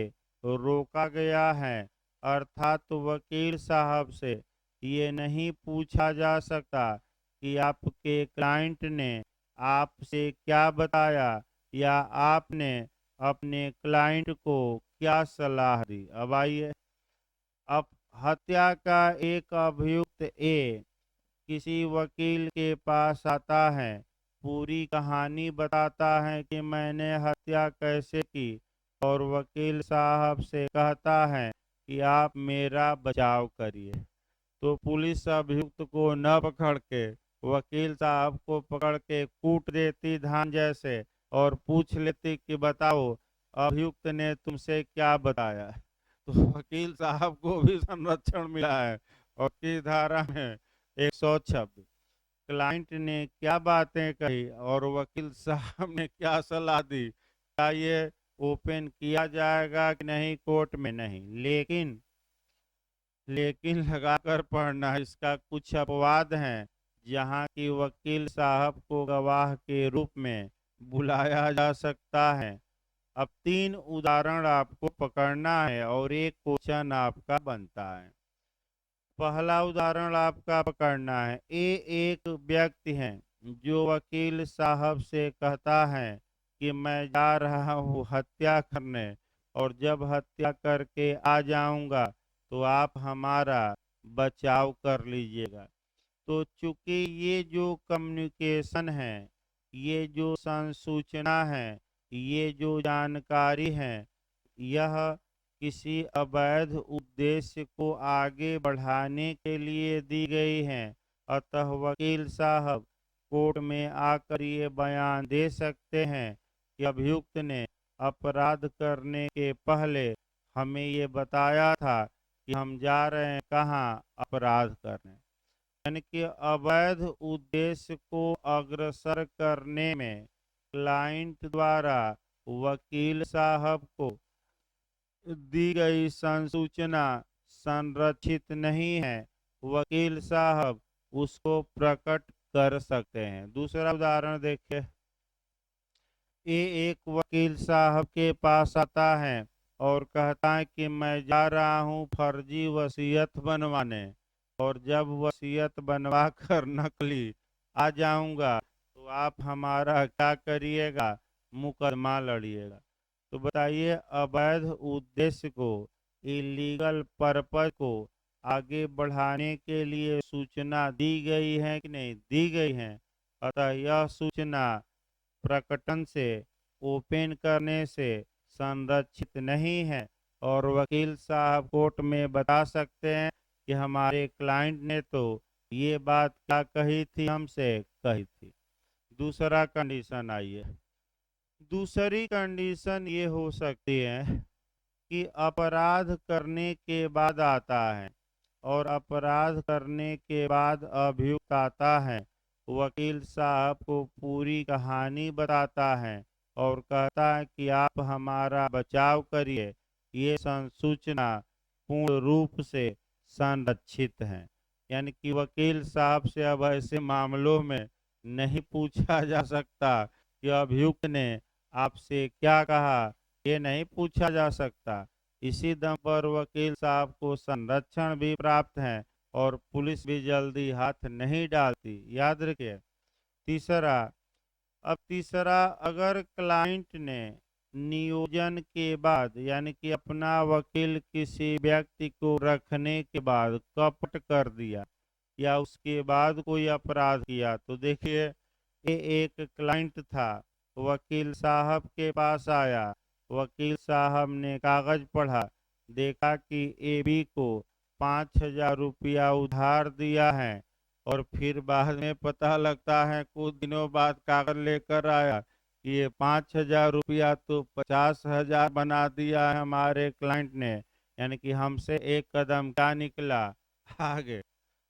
रोका गया है। अर्थात वकील साहब से ये नहीं पूछा जा सकता कि आपके क्लाइंट ने आपसे क्या बताया या आपने अपने क्लाइंट को क्या सलाह दी। अब आइए, अब हत्या का एक अभियुक्त ए किसी वकील के पास आता है, पूरी कहानी बताता है कि मैंने हत्या कैसे की, और वकील साहब से कहता है कि आप मेरा बचाव करिए। तो पुलिस अभियुक्त को न पकड़ के वकील साहब को पकड़ के कूट देती धान जैसे और पूछ लेती कि बताओ अभियुक्त ने तुमसे क्या बताया। तो वकील साहब को भी संरक्षण मिला है। और किस धारा में? 126। क्लाइंट ने क्या बातें कही और वकील साहब ने क्या सलाह दी, क्या ये ओपन किया जाएगा कि नहीं कोर्ट में? नहीं। लेकिन लेकिन लगाकर पढ़ना, इसका कुछ अपवाद हैं जहां की वकील साहब को गवाह के रूप में बुलाया जा सकता है। अब 3 उदाहरण आपको पकड़ना है और एक क्वेश्चन आपका बनता है। पहला उदाहरण आपका पकड़ना है। एक व्यक्ति है जो वकील साहब से कहता है कि मैं जा रहा हूँ हत्या करने, और जब हत्या करके आ जाऊंगा तो आप हमारा बचाव कर लीजिएगा। तो चूंकि ये जो कम्युनिकेशन है, ये जो संसूचना है, ये जो जानकारी है, यह किसी अवैध उद्देश्य को आगे बढ़ाने के लिए दी गई है। अतः वकील साहब कोर्ट में आकर ये बयान दे सकते हैं कि अभियुक्त ने अपराध करने के पहले हमें ये बताया था कि हम जा रहे हैं कहाँ अपराध करने। यानी कि अवैध उद्देश्य को अग्रसर करने में क्लाइंट द्वारा वकील साहब को दी गई संसूचना संरक्षित नहीं है। वकील साहब उसको प्रकट कर सकते हैं। दूसरा उदाहरण देखिए। ये एक वकील साहब के पास आता है और कहता है कि मैं जा रहा हूँ फर्जी वसीयत बनवाने, और जब वसीयत बनवा कर नकली आ जाऊंगा तो आप हमारा क्या करिएगा? मुकदमा लड़िएगा। तो बताइए, अवैध उद्देश्य को, इलीगल पर्पज को आगे बढ़ाने के लिए सूचना दी गई है कि नहीं दी गई है। अतः यह सूचना प्रकटन से, ओपन करने से संरक्षित नहीं है, और वकील साहब कोर्ट में बता सकते हैं कि हमारे क्लाइंट ने तो ये बात क्या कही थी, हमसे कही थी। दूसरा कंडीशन आइए। दूसरी कंडीशन ये हो सकती है कि अपराध करने के बाद आता है, और अपराध करने के बाद अभियुक्त आता है, वकील साहब को पूरी कहानी बताता है और कहता है कि आप हमारा बचाव करिए। ये संसूचना पूर्ण रूप से संरक्षित है। यानी कि वकील साहब से अब ऐसे मामलों में नहीं पूछा जा सकता कि अभियुक्त ने आपसे क्या कहा, ये नहीं पूछा जा सकता। इसी दम पर वकील साहब को संरक्षण भी प्राप्त है और पुलिस भी जल्दी हाथ नहीं डालती। याद रखिए। तीसरा, अब तीसरा, अगर क्लाइंट ने नियोजन के बाद, यानी कि अपना वकील किसी व्यक्ति को रखने के बाद कपट कर दिया या उसके बाद कोई अपराध किया, तो देखिए, ये एक क्लाइंट था, वकील साहब के पास आया, वकील साहब ने कागज पढ़ा, देखा कि एबी को 5,000 रुपया उधार दिया है, और फिर बाद में पता लगता है कुछ दिनों बाद कागज लेकर आया कि ये 5,000 रुपया तो 50,000 बना दिया है हमारे क्लाइंट ने। यानी कि हमसे एक कदम क्या निकला? आगे।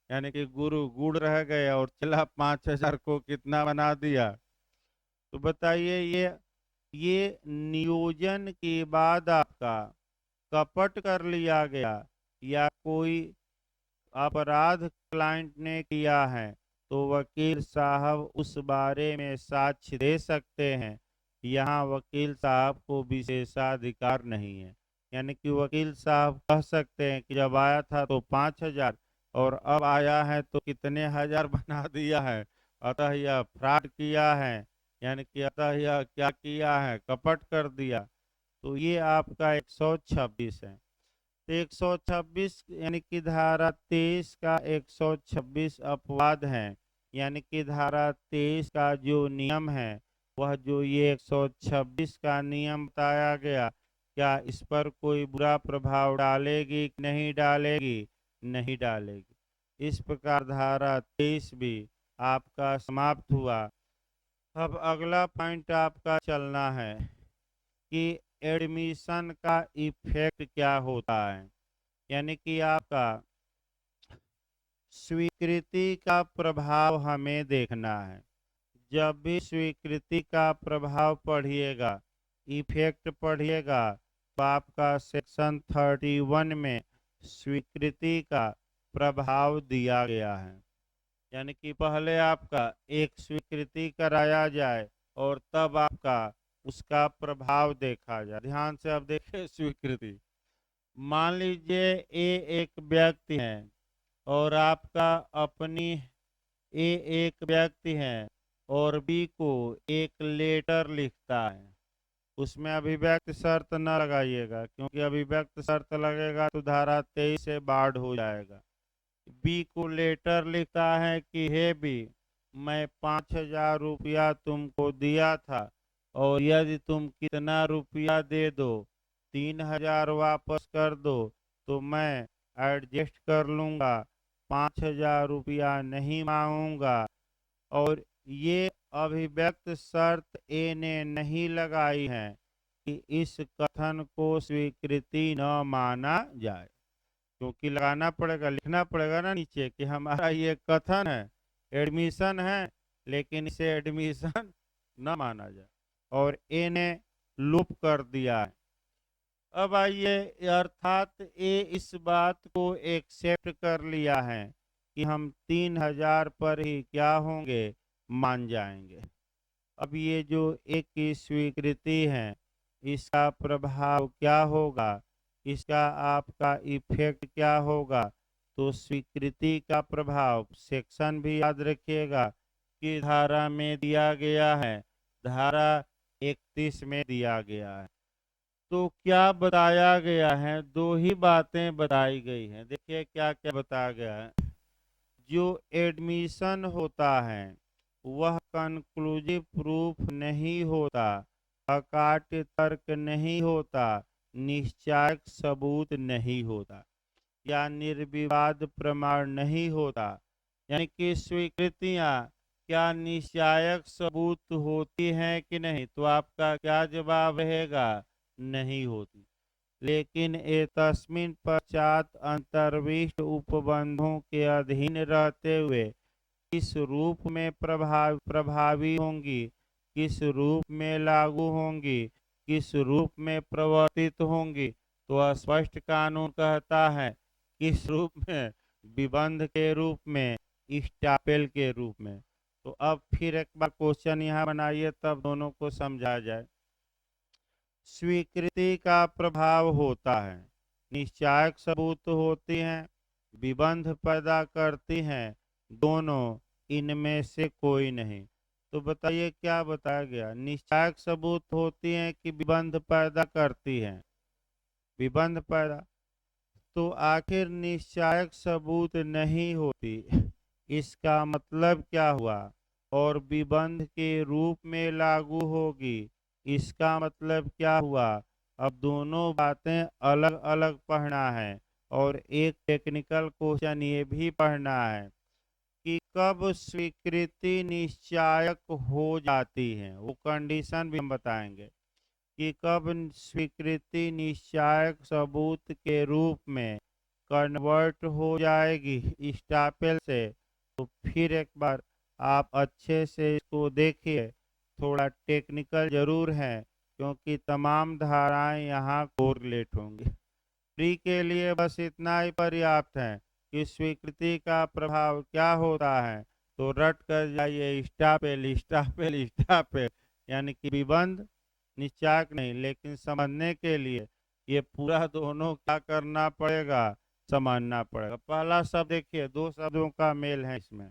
यानी कि गुरु गुड़ रह गए और चला 5,000 को कितना बना दिया। तो बताइए, ये नियोजन के बाद आपका कपट कर लिया गया या कोई अपराध क्लाइंट ने किया है, तो वकील साहब उस बारे में साक्ष्य दे सकते हैं। यहाँ वकील साहब को विशेषाधिकार नहीं है। यानी कि वकील साहब कह सकते हैं कि जब आया था तो 5,000 और अब आया है तो कितने हजार बना दिया है, अतः यह फ्रॉड किया है। यानी कि अतः यह क्या किया है? कपट कर दिया। तो ये आपका 126 है। 126 यानी कि धारा 23 का 126 अपवाद है। यानी कि धारा 23 का जो नियम है, वह जो ये 126 का नियम बताया गया, क्या इस पर कोई बुरा प्रभाव डालेगी कि नहीं डालेगी? नहीं डालेगी। इस प्रकार धारा 23 भी आपका समाप्त हुआ। अब अगला पॉइंट आपका चलना है कि एडमिशन का इफेक्ट क्या होता है, यानी कि आपका स्वीकृति का प्रभाव हमें देखना है। जब भी स्वीकृति का प्रभाव पढ़िएगा, इफेक्ट पढ़िएगा, तो आपका सेक्शन 31 में स्वीकृति का प्रभाव दिया गया है। यानी कि पहले आपका एक स्वीकृति कराया जाए और तब आपका उसका प्रभाव देखा जाए। ध्यान से अब देखिए स्वीकृति। मान लीजिए ये एक व्यक्ति है और आपका अपनी ए एक व्यक्ति है और बी को एक लेटर लिखता है। उसमें अभिव्यक्त शर्त न लगाइएगा, क्योंकि अभिव्यक्त शर्त लगेगा तो धारा 23 से बाढ़ हो जाएगा। बी को लेटर लिखता है कि हे बी, मैं 5,000 रुपया तुमको दिया था और यदि तुम कितना रुपया दे दो, 3,000 वापस कर दो तो मैं एडजस्ट कर लूँगा, 5,000 रुपया नहीं मांगूंगा। और ये अभिव्यक्त शर्त ए ने नहीं लगाई है कि इस कथन को स्वीकृति न माना जाए, क्योंकि लगाना पड़ेगा, लिखना पड़ेगा ना नीचे कि हमारा ये कथन है, एडमिशन है, लेकिन इसे एडमिशन न माना जाए। और ए ने लूप कर दिया है। अब आइए, अर्थात ए इस बात को एक्सेप्ट कर लिया है कि हम 3,000 पर ही क्या होंगे, मान जाएंगे। अब ये जो एक की स्वीकृति है, इसका प्रभाव क्या होगा, इसका आपका इफेक्ट क्या होगा। तो स्वीकृति का प्रभाव सेक्शन भी याद रखिएगा कि धारा में दिया गया है, धारा 31 में दिया गया है। तो क्या बताया गया है, दो ही बातें बताई गई हैं। देखिए क्या क्या बताया गया है। जो एडमिशन होता है वह कंक्लूसिव प्रूफ नहीं होता, अकाट्य तर्क नहीं होता, निश्चायक सबूत नहीं होता, या निर्विवाद प्रमाण नहीं होता। यानी कि स्वीकृतियां क्या निश्चायक सबूत होती हैं कि नहीं, तो आपका क्या जवाब रहेगा, नहीं होती। लेकिन एतस्मिन् पश्चात अंतर्विष्ट उपबंधों के अधीन रहते हुए किस रूप में प्रभावी होंगी, किस रूप में लागू होंगी, किस रूप में प्रवर्तित होंगी, तो स्पष्ट कानून कहता है किस रूप में, विबंध के रूप में, स्टापेल के रूप में। तो अब फिर एक बार क्वेश्चन यहाँ बनाइए, तब दोनों को समझा जाए। स्वीकृति का प्रभाव होता है, निश्चायक सबूत होती हैं, विबंध पैदा करती हैं, दोनों इनमें से कोई नहीं। तो बताइए क्या बताया गया, निश्चायक सबूत होती हैं कि विबंध पैदा करती हैं, विबंध पैदा। तो आखिर निश्चायक सबूत नहीं होती, इसका मतलब क्या हुआ, और विबंध के रूप में लागू होगी, इसका मतलब क्या हुआ। अब दोनों बातें अलग अलग पढ़ना है और एक टेक्निकल क्वेश्चन ये भी पढ़ना है कि कब स्वीकृति निश्चायक हो जाती है, वो कंडीशन भी हम बताएंगे कि कब स्वीकृति निश्चायक सबूत के रूप में कन्वर्ट हो जाएगी स्टापेल से। तो फिर एक बार आप अच्छे से इसको देखिए, थोड़ा टेक्निकल जरूर है क्योंकि तमाम धाराएं यहाँ कोरिलेट होंगी। प्री के लिए बस इतना ही पर्याप्त है कि स्वीकृति का प्रभाव क्या होता है, तो रट कर जाइए स्टापेल स्टापेल स्टापेल, यानी कि विबंध निश्चायक नहीं। लेकिन समझने के लिए ये पूरा दोनों क्या करना पड़ेगा, समझना पड़ेगा। पहला शब्द देखिए, दो शब्दों का मेल है इसमें।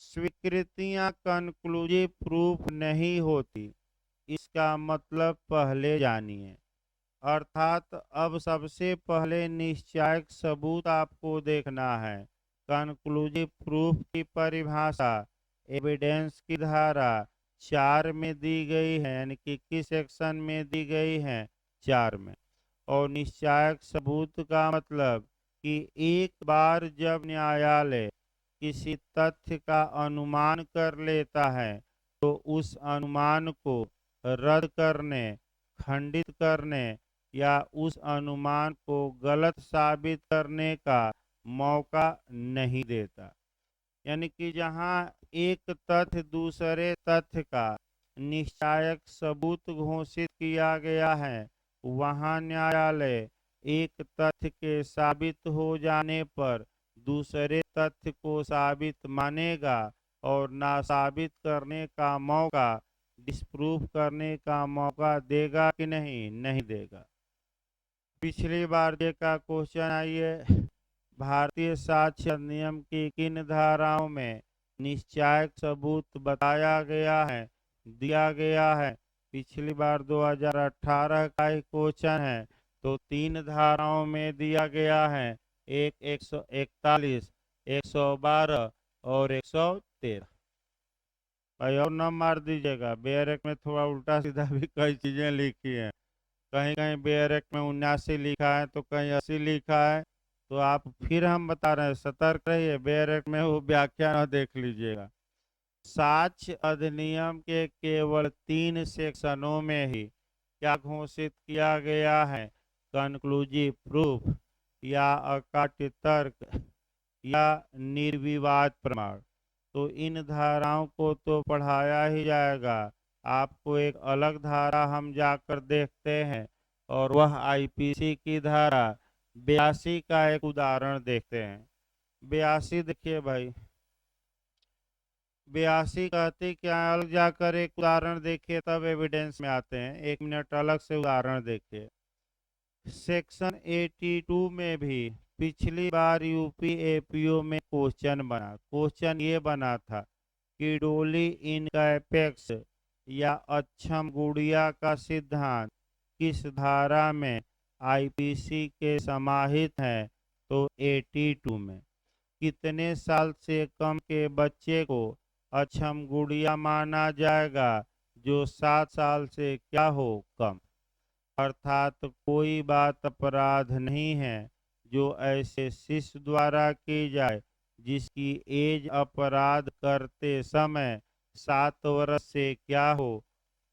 स्वीकृतियां कंक्लूसिव प्रूफ नहीं होती, इसका मतलब पहले जानिए। अर्थात अब सबसे पहले निश्चायक सबूत आपको देखना है। कंक्लूसिव प्रूफ की परिभाषा एविडेंस की धारा 4 में दी गई है, यानी कि किस सेक्शन में दी गई है, 4 में। और निश्चायक सबूत का मतलब कि एक बार जब न्यायालय किसी तथ्य का अनुमान कर लेता है तो उस अनुमान को रद्द करने खंडित करने या उस अनुमान को गलत साबित करने का मौका नहीं देता। यानी कि जहाँ एक तथ्य दूसरे तथ्य का निश्चायक सबूत घोषित किया गया है, वहाँ न्यायालय एक तथ्य के साबित हो जाने पर दूसरे तथ्य को साबित मानेगा और ना साबित करने का मौका, डिस्प्रूव करने का मौका देगा कि नहीं? नहीं देगा। पिछली बार का क्वेश्चन आइए, भारतीय साक्ष्य अधिनियम की किन धाराओं में निश्चायक सबूत बताया गया है, दिया गया है? पिछली बार 2018 का एक क्वेश्चन है, तो 3 धाराओं में दिया गया है, एक 141, 112 और 113। भाई और न मार दीजिएगा, बेयर एक्ट में थोड़ा उल्टा सीधा भी कई चीजें लिखी हैं। कहीं कहीं बेयर एक्ट में 79 लिखा है तो कहीं 80 लिखा है, तो आप फिर हम बता रहे हैं सतर्क रहिए, बेयर एक्ट में वो व्याख्या देख लीजिएगा। साक्ष्य अधिनियम के केवल 3 सेक्शनों में ही क्या घोषित किया गया है? कंक्लूसिव प्रूफ या अकाट्य तर्क या निर्विवाद प्रमाण। तो इन धाराओं को तो पढ़ाया ही जाएगा। आपको एक अलग धारा हम जाकर देखते हैं, और वह आईपीसी की धारा 82 का एक उदाहरण देखते हैं। 82 देखिए भाई, 82 कहती क्या, अलग जाकर एक उदाहरण देखिए तब एविडेंस में आते हैं। 1 मिनट अलग से उदाहरण देखिए। सेक्शन 82 में भी पिछली बार यूपी एपीओ में क्वेश्चन ये बना था कि डोली इन कैपेक्स या अक्षम गुड़िया का सिद्धांत किस धारा में आईपीसी के समाहित है? तो 82 में। कितने साल से कम के बच्चे को अक्षम गुड़िया माना जाएगा? जो 7 साल से क्या हो, कम। अर्थात कोई बात अपराध नहीं है जो ऐसे शिष्य द्वारा की जाए जिसकी एज अपराध करते समय 7 वर्ष से क्या हो,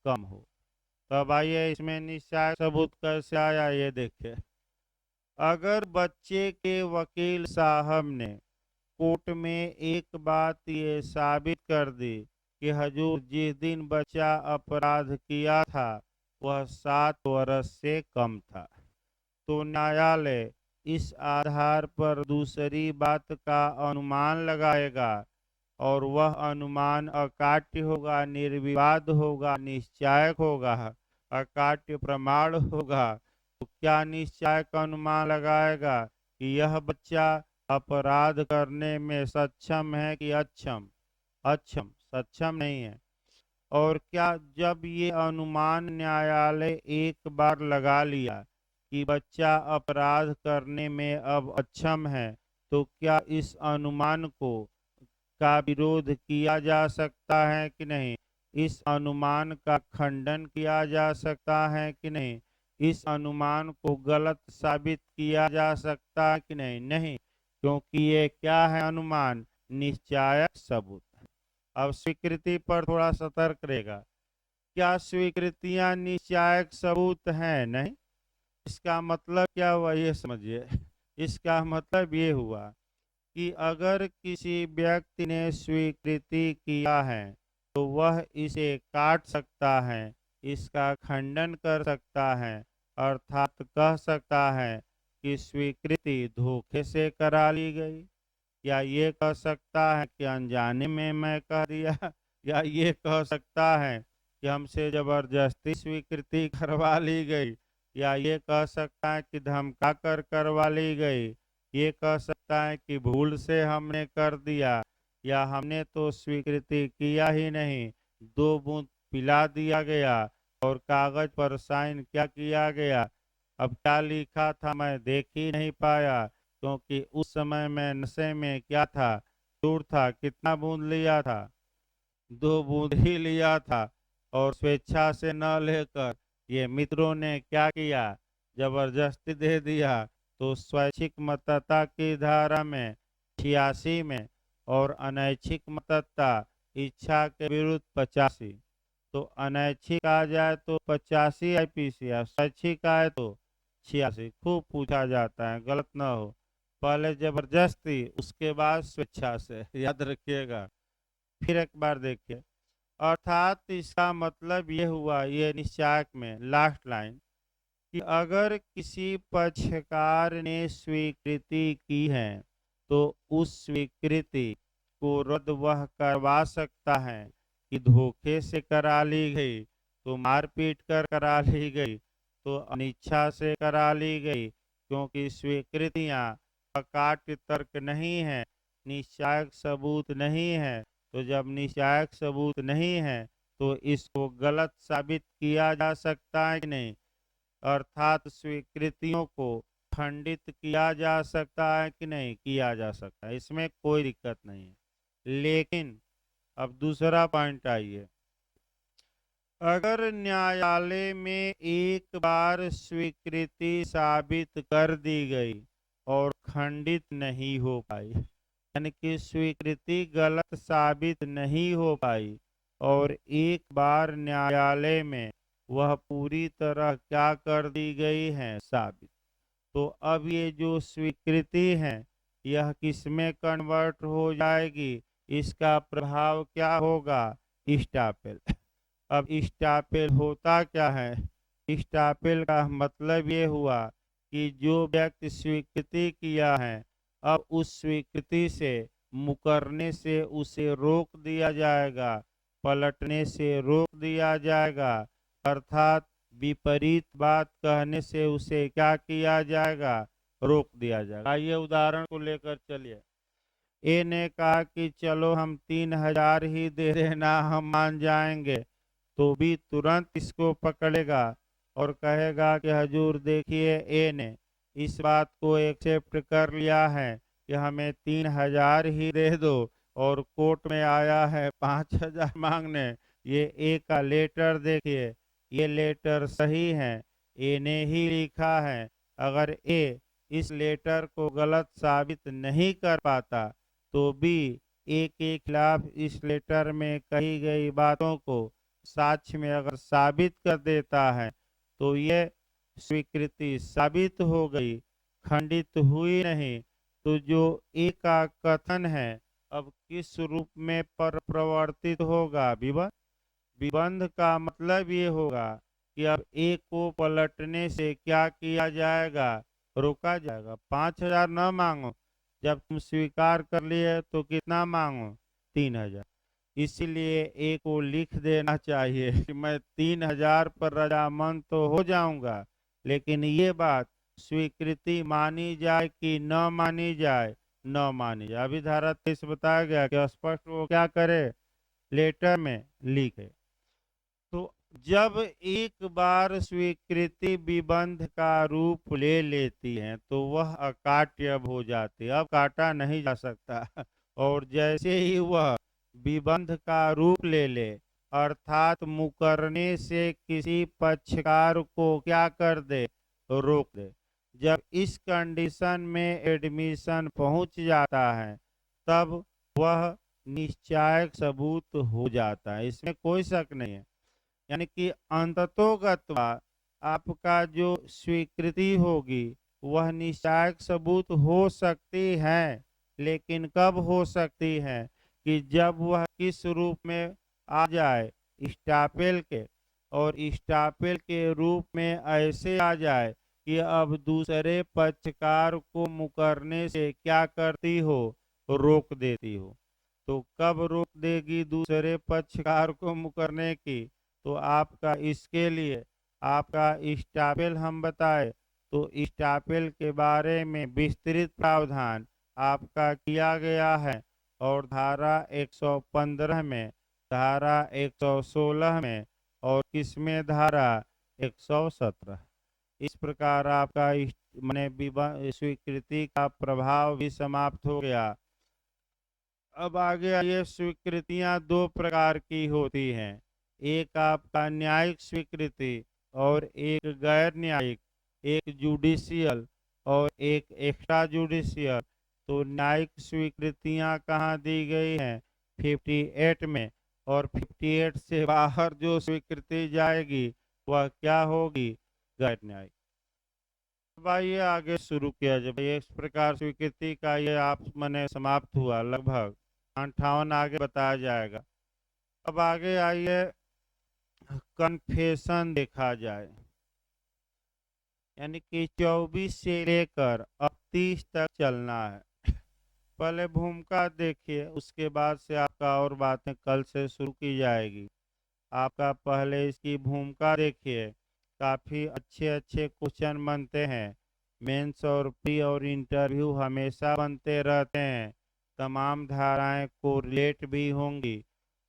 कम हो। तब आइए इसमें निश्चय सबूत कैसे आया ये देखिए। अगर बच्चे के वकील साहब ने कोर्ट में एक बात ये साबित कर दी कि हजूर जिस दिन बच्चा अपराध किया था वह 7 वर्ष से कम था, तो न्यायालय इस आधार पर दूसरी बात का अनुमान लगाएगा और वह अनुमान अकाट्य होगा, निर्विवाद होगा, निश्चायक होगा, अकाट्य प्रमाण होगा। तो क्या निश्चायक अनुमान लगाएगा कि यह बच्चा अपराध करने में सक्षम है कि अक्षम? अक्षम, सक्षम नहीं है। और क्या जब ये अनुमान न्यायालय एक बार लगा लिया कि बच्चा अपराध करने में अब अक्षम है, तो क्या इस अनुमान को का विरोध किया जा सकता है कि नहीं? इस अनुमान का खंडन किया जा सकता है कि नहीं? इस अनुमान को गलत साबित किया जा सकता है कि नहीं? नहीं, क्योंकि ये क्या है? अनुमान, निश्चायक सबूत। अब स्वीकृति पर थोड़ा सतर्क रहेगा। क्या स्वीकृतियां निश्चायक सबूत हैं? नहीं। इसका मतलब क्या हुआ ये समझिए। इसका मतलब ये हुआ कि अगर किसी व्यक्ति ने स्वीकृति किया है तो वह इसे काट सकता है, इसका खंडन कर सकता है, अर्थात कह सकता है कि स्वीकृति धोखे से करा ली गई, या ये कह सकता है कि अनजाने में मैं कह दिया, या ये कह सकता है कि हमसे जबरदस्ती स्वीकृति करवा ली गई, या ये कह सकता है कि धमका कर करवा ली गई, ये कह सकता है कि भूल से हमने कर दिया, या हमने तो स्वीकृति किया ही नहीं, 2 बूंद पिला दिया गया और कागज पर साइन क्या किया गया। अब क्या लिखा था मैं देख ही नहीं पाया, क्योंकि उस समय मैं नशे में क्या था, दूर था। कितना बूंद लिया था? 2 बूंद ही लिया था, और स्वेच्छा से न लेकर ये मित्रों ने क्या किया, जबरदस्ती दे दिया। तो स्वैच्छिक मतदाता की धारा में 86 में और अनैच्छिक मतदाता इच्छा के विरुद्ध 85, तो अनैच्छिक आ जाए तो 85 आईपीसी, और स्वैच्छिक आए तो 86। खूब पूछा जाता है, गलत ना हो। पहले जबरदस्ती, उसके बाद स्वेच्छा से, याद रखिएगा। फिर एक बार देखिए, अर्थात इसका मतलब ये हुआ, ये निश्चायक में लास्ट लाइन, कि अगर किसी पक्षकार ने स्वीकृति की है तो उस स्वीकृति को रद्द वह करवा सकता है कि धोखे से करा ली गई, तो मारपीट कर करा ली गई, तो अनिच्छा से करा ली गई, क्योंकि स्वीकृतियां अकाट्य तर्क नहीं है, निश्चायक सबूत नहीं है। तो जब निश्चायक सबूत नहीं है तो इसको गलत साबित किया जा सकता है कि नहीं, अर्थात स्वीकृतियों को खंडित किया जा सकता है कि नहीं, किया जा सकता है, इसमें कोई दिक्कत नहीं है। लेकिन अब दूसरा पॉइंट आइए, अगर न्यायालय में एक बार स्वीकृति साबित कर दी गई और खंडित नहीं हो पाई, यानी कि स्वीकृति गलत साबित नहीं हो पाई और एक बार न्यायालय में वह पूरी तरह क्या कर दी गई है, साबित, तो अब ये जो स्वीकृति है यह किस में कन्वर्ट हो जाएगी, इसका प्रभाव क्या होगा, स्टापेल। अब स्टापेल होता क्या है, स्टापेल का मतलब ये हुआ कि जो व्यक्ति स्वीकृति किया है, अब उस स्वीकृति से मुकरने से उसे रोक दिया जाएगा, पलटने से रोक दिया जाएगा, अर्थात विपरीत बात कहने से उसे क्या किया जाएगा, रोक दिया जाएगा। आइए उदाहरण को लेकर चलिए। ए ने कहा कि चलो हम 3000 ही दे देना, हम मान जाएंगे, तो भी तुरंत इसको पकड़ेगा और कहेगा कि हजूर देखिए, ए ने इस बात को एक्सेप्ट कर लिया है कि हमें 3000 ही दे दो, और कोर्ट में आया है 5000 मांगने। ये ए का लेटर देखिए, ये लेटर सही है, ए ने ही लिखा है। अगर ए इस लेटर को गलत साबित नहीं कर पाता तो भी ए के खिलाफ इस लेटर में कही गई बातों को साक्ष्य में अगर साबित कर देता है तो ये स्वीकृति साबित हो गई, खंडित हुई नहीं। तो जो ए का कथन है अब किस रूप में पर प्रवर्तित होगा, विबंध। विबंध का मतलब ये होगा कि अब ए को पलटने से क्या किया जाएगा, रोका जाएगा। 5000 न मांगो, जब तुम स्वीकार कर लिए तो कितना मांगो, 3000। इसलिए ए को लिख देना चाहिए कि मैं 3000 पर रजामंद तो हो जाऊंगा, लेकिन ये बात स्वीकृति मानी जाए कि न मानी जाए, न मानी जाए। अभी धारा 23 बताया गया कि स्पष्ट वो क्या करे, लेटर में लिखे। तो जब एक बार स्वीकृति विबंध का रूप ले लेती है तो वह अकाट्य अब हो जाती है, अब काटा नहीं जा सकता। और जैसे ही वह विबंध का रूप ले ले, अर्थात मुकरने से किसी पक्षकार को क्या कर दे, रोक दे, जब इस कंडीशन में एडमिशन पहुंच जाता है तब वह निश्चायक सबूत हो जाता है, इसमें कोई शक नहीं है। यानी कि अंततोगत्वा आपका जो स्वीकृति होगी वह निश्चायक सबूत हो सकती है, लेकिन कब हो सकती है, कि जब वह किस रूप में आ जाए, स्टापेल के, और स्टापेल के रूप में ऐसे आ जाए कि अब दूसरे पक्षकार को मुकरने से क्या करती हो, रोक देती हो। तो कब रोक देगी दूसरे पक्षकार को मुकरने की, तो आपका इसके लिए आपका स्टापेल हम बताए तो स्टापेल के बारे में विस्तृत प्रावधान आपका किया गया है, और धारा 115 में, धारा 116 में, और किसमें, धारा 117। इस प्रकार आपका माने स्वीकृति का प्रभाव भी समाप्त हो गया। अब आगे ये स्वीकृतियां दो प्रकार की होती हैं, एक आपका न्यायिक स्वीकृति और एक गैर न्यायिक, एक जुडिशियल और एक एक्स्ट्रा जुडिशियल। तो न्यायिक स्वीकृतियां कहाँ दी गई हैं, 58 में, और 58 से बाहर जो स्वीकृति जाएगी वह क्या होगी? गैर न्यायिक। अब आइए आगे शुरू किया जाए। भाई इस प्रकार स्वीकृति का ये आप मैंने समाप्त हुआ लगभग 58 आगे बताया जाएगा। अब आगे आइए कन्फेशन देखा जाए, यानी कि 24 से लेकर अब 30 तक चलना है। पहले भूमिका देखिए, उसके बाद से आपका और बातें कल से शुरू की जाएगी। आपका पहले इसकी भूमिका देखिए, काफ़ी अच्छे अच्छे क्वेश्चन बनते हैं। मेंस और प्री और इंटरव्यू हमेशा बनते रहते हैं। तमाम धाराएं कोरिलेट भी होंगी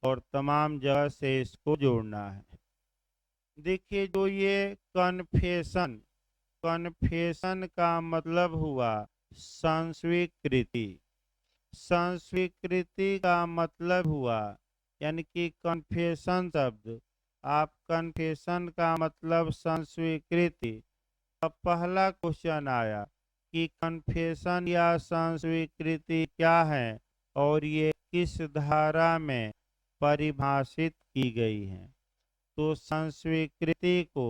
और तमाम जगह से इसको जोड़ना है। देखिए जो ये कन्फेशन, कन्फेशन का मतलब हुआ संस्वीकृति। संस्वीकृति का मतलब हुआ, यानी कि कन्फेशन शब्द, आप कन्फेशन का मतलब संस्वीकृति। अब पहला क्वेश्चन आया कि कन्फेशन या संस्वीकृति क्या है और ये किस धारा में परिभाषित की गई है। तो संस्वीकृति को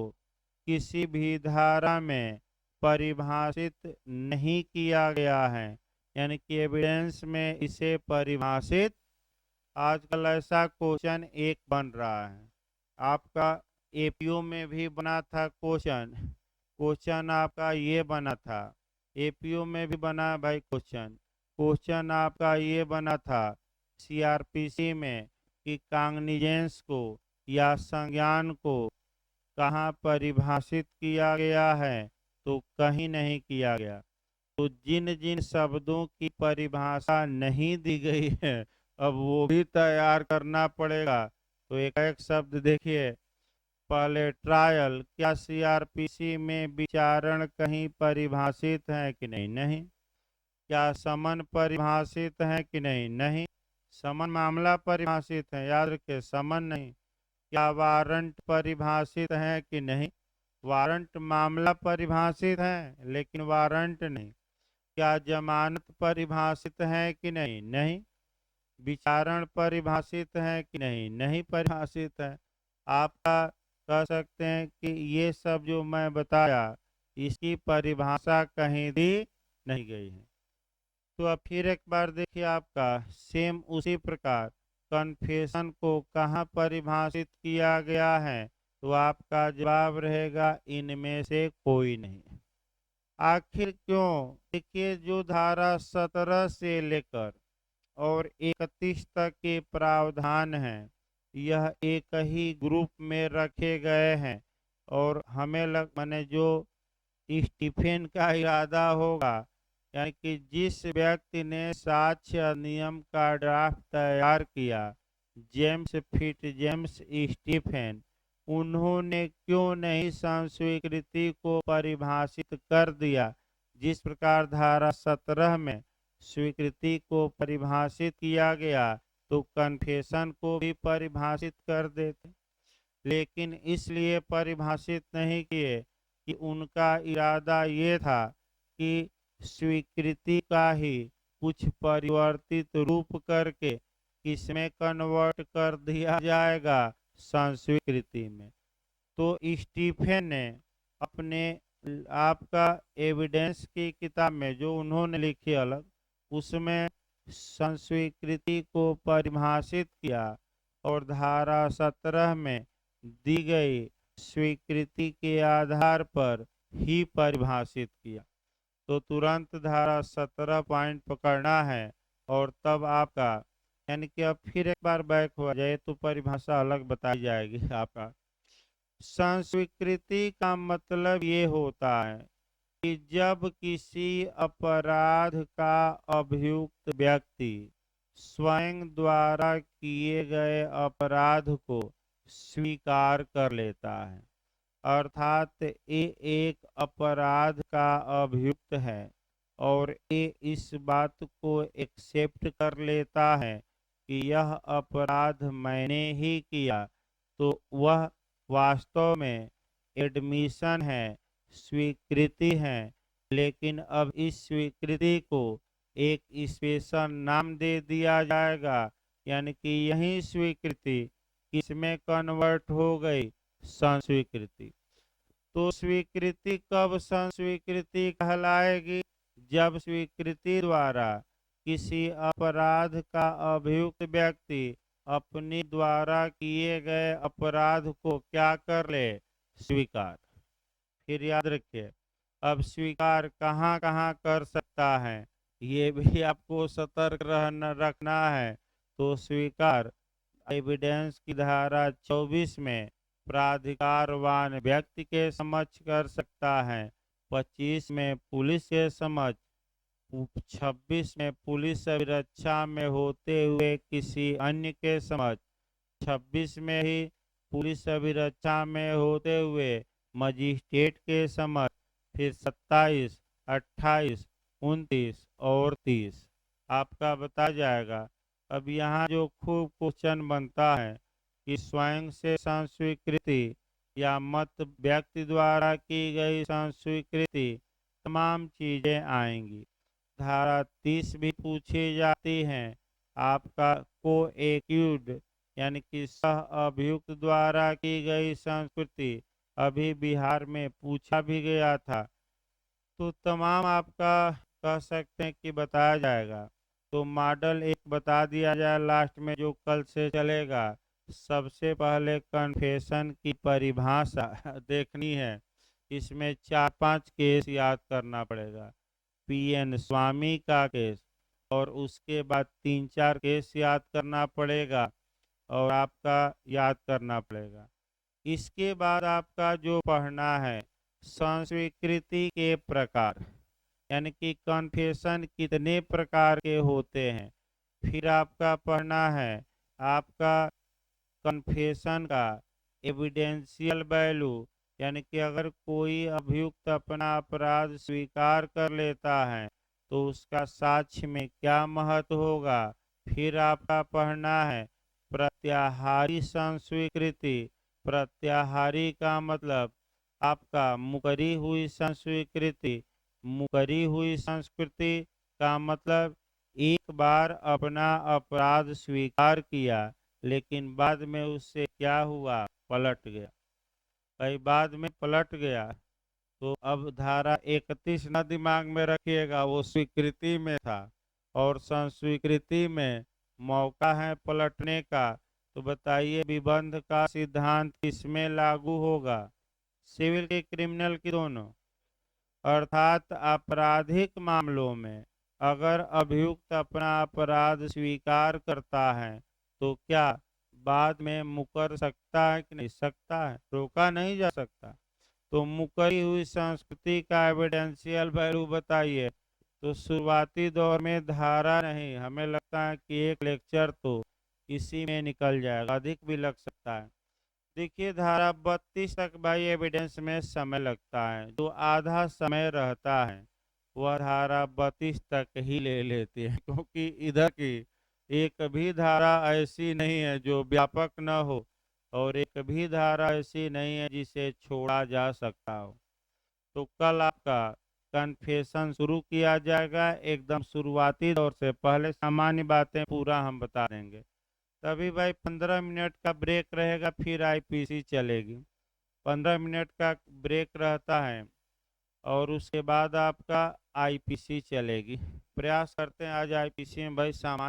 किसी भी धारा में परिभाषित नहीं किया गया है, यानी कि एविडेंस में इसे परिभाषित, आजकल ऐसा क्वेश्चन एक बन रहा है। आपका एपीओ में भी बना था क्वेश्चन, क्वेश्चन आपका ये बना था, एपीओ में भी बना भाई क्वेश्चन, क्वेश्चन आपका ये बना था सीआरपीसी में कि कांग्निजेंस को या संज्ञान को कहाँ परिभाषित किया गया है, तो कहीं नहीं किया गया। तो जिन जिन शब्दों की परिभाषा नहीं दी गई है अब वो भी तैयार करना पड़ेगा। तो एक एक शब्द देखिए, पहले ट्रायल, क्या सीआरपीसी में विचारण कहीं परिभाषित है कि नहीं? नहीं। क्या समन परिभाषित है कि नहीं? नहीं। समन मामला परिभाषित है, याद रखिए, समन नहीं। क्या वारंट परिभाषित है कि नहीं? वारंट मामला परिभाषित है लेकिन वारंट नहीं। क्या जमानत परिभाषित है कि नहीं? नहीं। विचारण परिभाषित है कि नहीं? नहीं परिभाषित है। आपका कह सकते हैं कि ये सब जो मैं बताया इसकी परिभाषा कहीं दी नहीं गई है। तो अब फिर एक बार देखिए, आपका सेम उसी प्रकार कन्फेशन को कहाँ परिभाषित किया गया है, तो आपका जवाब रहेगा इनमें से कोई नहीं। आखिर क्यों? देखिए जो धारा 17 से लेकर और 31 तक के प्रावधान हैं, यह एक ही ग्रुप में रखे गए हैं और हमें माने जो स्टीफेन का इरादा होगा, यानी कि जिस व्यक्ति ने साक्ष्य अधिनियम का ड्राफ्ट तैयार किया, जेम्स फिट्जजेम्स स्टीफेन, उन्होंने क्यों नहीं संस्वीकृति को परिभाषित कर दिया जिस प्रकार धारा 17 में स्वीकृति को परिभाषित किया गया, तो कन्फेशन को भी परिभाषित कर देते। लेकिन इसलिए परिभाषित नहीं किए कि उनका इरादा ये था कि स्वीकृति का ही कुछ परिवर्तित रूप करके किसमें कन्वर्ट कर दिया जाएगा, संस्वीकृति में। तो स्टीफेन ने अपने आपका एविडेंस की किताब में जो उन्होंने लिखी अलग, उसमें संस्वीकृति को परिभाषित किया और धारा 17 में दी गई स्वीकृति के आधार पर ही परिभाषित किया। तो तुरंत धारा 17 पॉइंट पकड़ना है और तब आपका, यानी कि अब फिर एक बार बैक हो जाए तो परिभाषा अलग बताई जाएगी। आपका संस्वीकृति का मतलब ये होता है कि जब किसी अपराध का अभियुक्त व्यक्ति स्वयं द्वारा किए गए अपराध को स्वीकार कर लेता है, अर्थात ये एक अपराध का अभियुक्त है और ये इस बात को एक्सेप्ट कर लेता है कि यह अपराध मैंने ही किया, तो वह वास्तव में एडमिशन है, स्वीकृति है। लेकिन अब इस स्वीकृति को एक स्पेशल नाम दे दिया जाएगा यानी कि यही स्वीकृति किसमें कन्वर्ट हो गई, संस्वीकृति। तो स्वीकृति कब संस्वीकृति कहलाएगी, जब स्वीकृति द्वारा किसी अपराध का अभियुक्त व्यक्ति अपने द्वारा किए गए अपराध को क्या कर ले, स्वीकार। फिर याद रखिए, अब स्वीकार कहाँ कहाँ कर सकता है, ये भी आपको सतर्क रखना है। तो स्वीकार एविडेंस की धारा 24 में प्राधिकारवान व्यक्ति के समक्ष कर सकता है, 25 में पुलिस के समक्ष, 26 में पुलिस अभिरक्षा में होते हुए किसी अन्य के समक्ष, 26 में ही पुलिस अभिरक्षा में होते हुए मजिस्ट्रेट के समक्ष, फिर 27, 28, 29 और 30 आपका बता जाएगा। अब यहाँ जो खूब क्वेश्चन बनता है कि स्वयं से संस्वीकृति या मत व्यक्ति द्वारा की गई संस्वीकृति, तमाम चीजें आएंगी। धारा 30 भी पूछी जाती हैं, आपका को एक्यूड यानी कि सह अभियुक्त द्वारा की गई संस्कृति, अभी बिहार में पूछा भी गया था। तो तमाम आपका कह सकते हैं कि बताया जाएगा। तो मॉडल एक बता दिया जाए लास्ट में, जो कल से चलेगा। सबसे पहले कन्फेशन की परिभाषा देखनी है, इसमें 4-5 केस याद करना पड़ेगा। पीएन स्वामी का केस, और उसके बाद 3-4 केस याद करना पड़ेगा और आपका याद करना पड़ेगा। इसके बाद आपका जो पढ़ना है, संस्वीकृति के प्रकार, यानी कि कन्फेशन कितने प्रकार के होते हैं। फिर आपका पढ़ना है आपका कन्फेशन का एविडेंशियल वैल्यू, यानी कि अगर कोई अभियुक्त अपना अपराध स्वीकार कर लेता है तो उसका साक्ष्य में क्या महत्व होगा। फिर आपका पढ़ना है प्रत्याहारी संस्वीकृति। प्रत्याहारी का मतलब आपका मुकरी हुई संस्वीकृति। मुकरी हुई संस्कृति का मतलब एक बार अपना अपराध स्वीकार किया, लेकिन बाद में उससे क्या हुआ, पलट गया। कई बाद में पलट गया। तो अब धारा 31 न दिमाग में रखिएगा, वो स्वीकृति में था, और संस्वीकृति में मौका है पलटने का। तो बताइए विबंध का सिद्धांत किसमें लागू होगा, सिविल के क्रिमिनल की दोनों। अर्थात आपराधिक मामलों में अगर अभियुक्त अपना अपराध स्वीकार करता है तो क्या बाद में मुकर सकता है कि नहीं सकता है, रोका नहीं जा सकता। तो मुकरी हुई संस्कृति का एविडेंशियल वैल्यू बताइए। तो शुरुआती दौर में धारा नहीं, हमें लगता है कि एक लेक्चर तो इसी में निकल जाएगा, अधिक भी लग सकता है। देखिए धारा 32 तक भाई एविडेंस में समय लगता है, जो आधा समय रहता है वह धारा 32 तक ही ले लेते हैं, क्योंकि इधर की एक भी धारा ऐसी नहीं है जो व्यापक न हो, और एक भी धारा ऐसी नहीं है जिसे छोड़ा जा सकता हो। तो कल आपका कन्फेशन शुरू किया जाएगा, एकदम शुरुआती दौर से। पहले सामान्य बातें पूरा हम बता देंगे, तभी भाई 15 मिनट का ब्रेक रहेगा, फिर आईपीसी चलेगी। 15 मिनट का ब्रेक रहता है और उसके बाद आपका आईपीसी चलेगी। प्रयास करते हैं आज आईपीसी में भाई सामान्य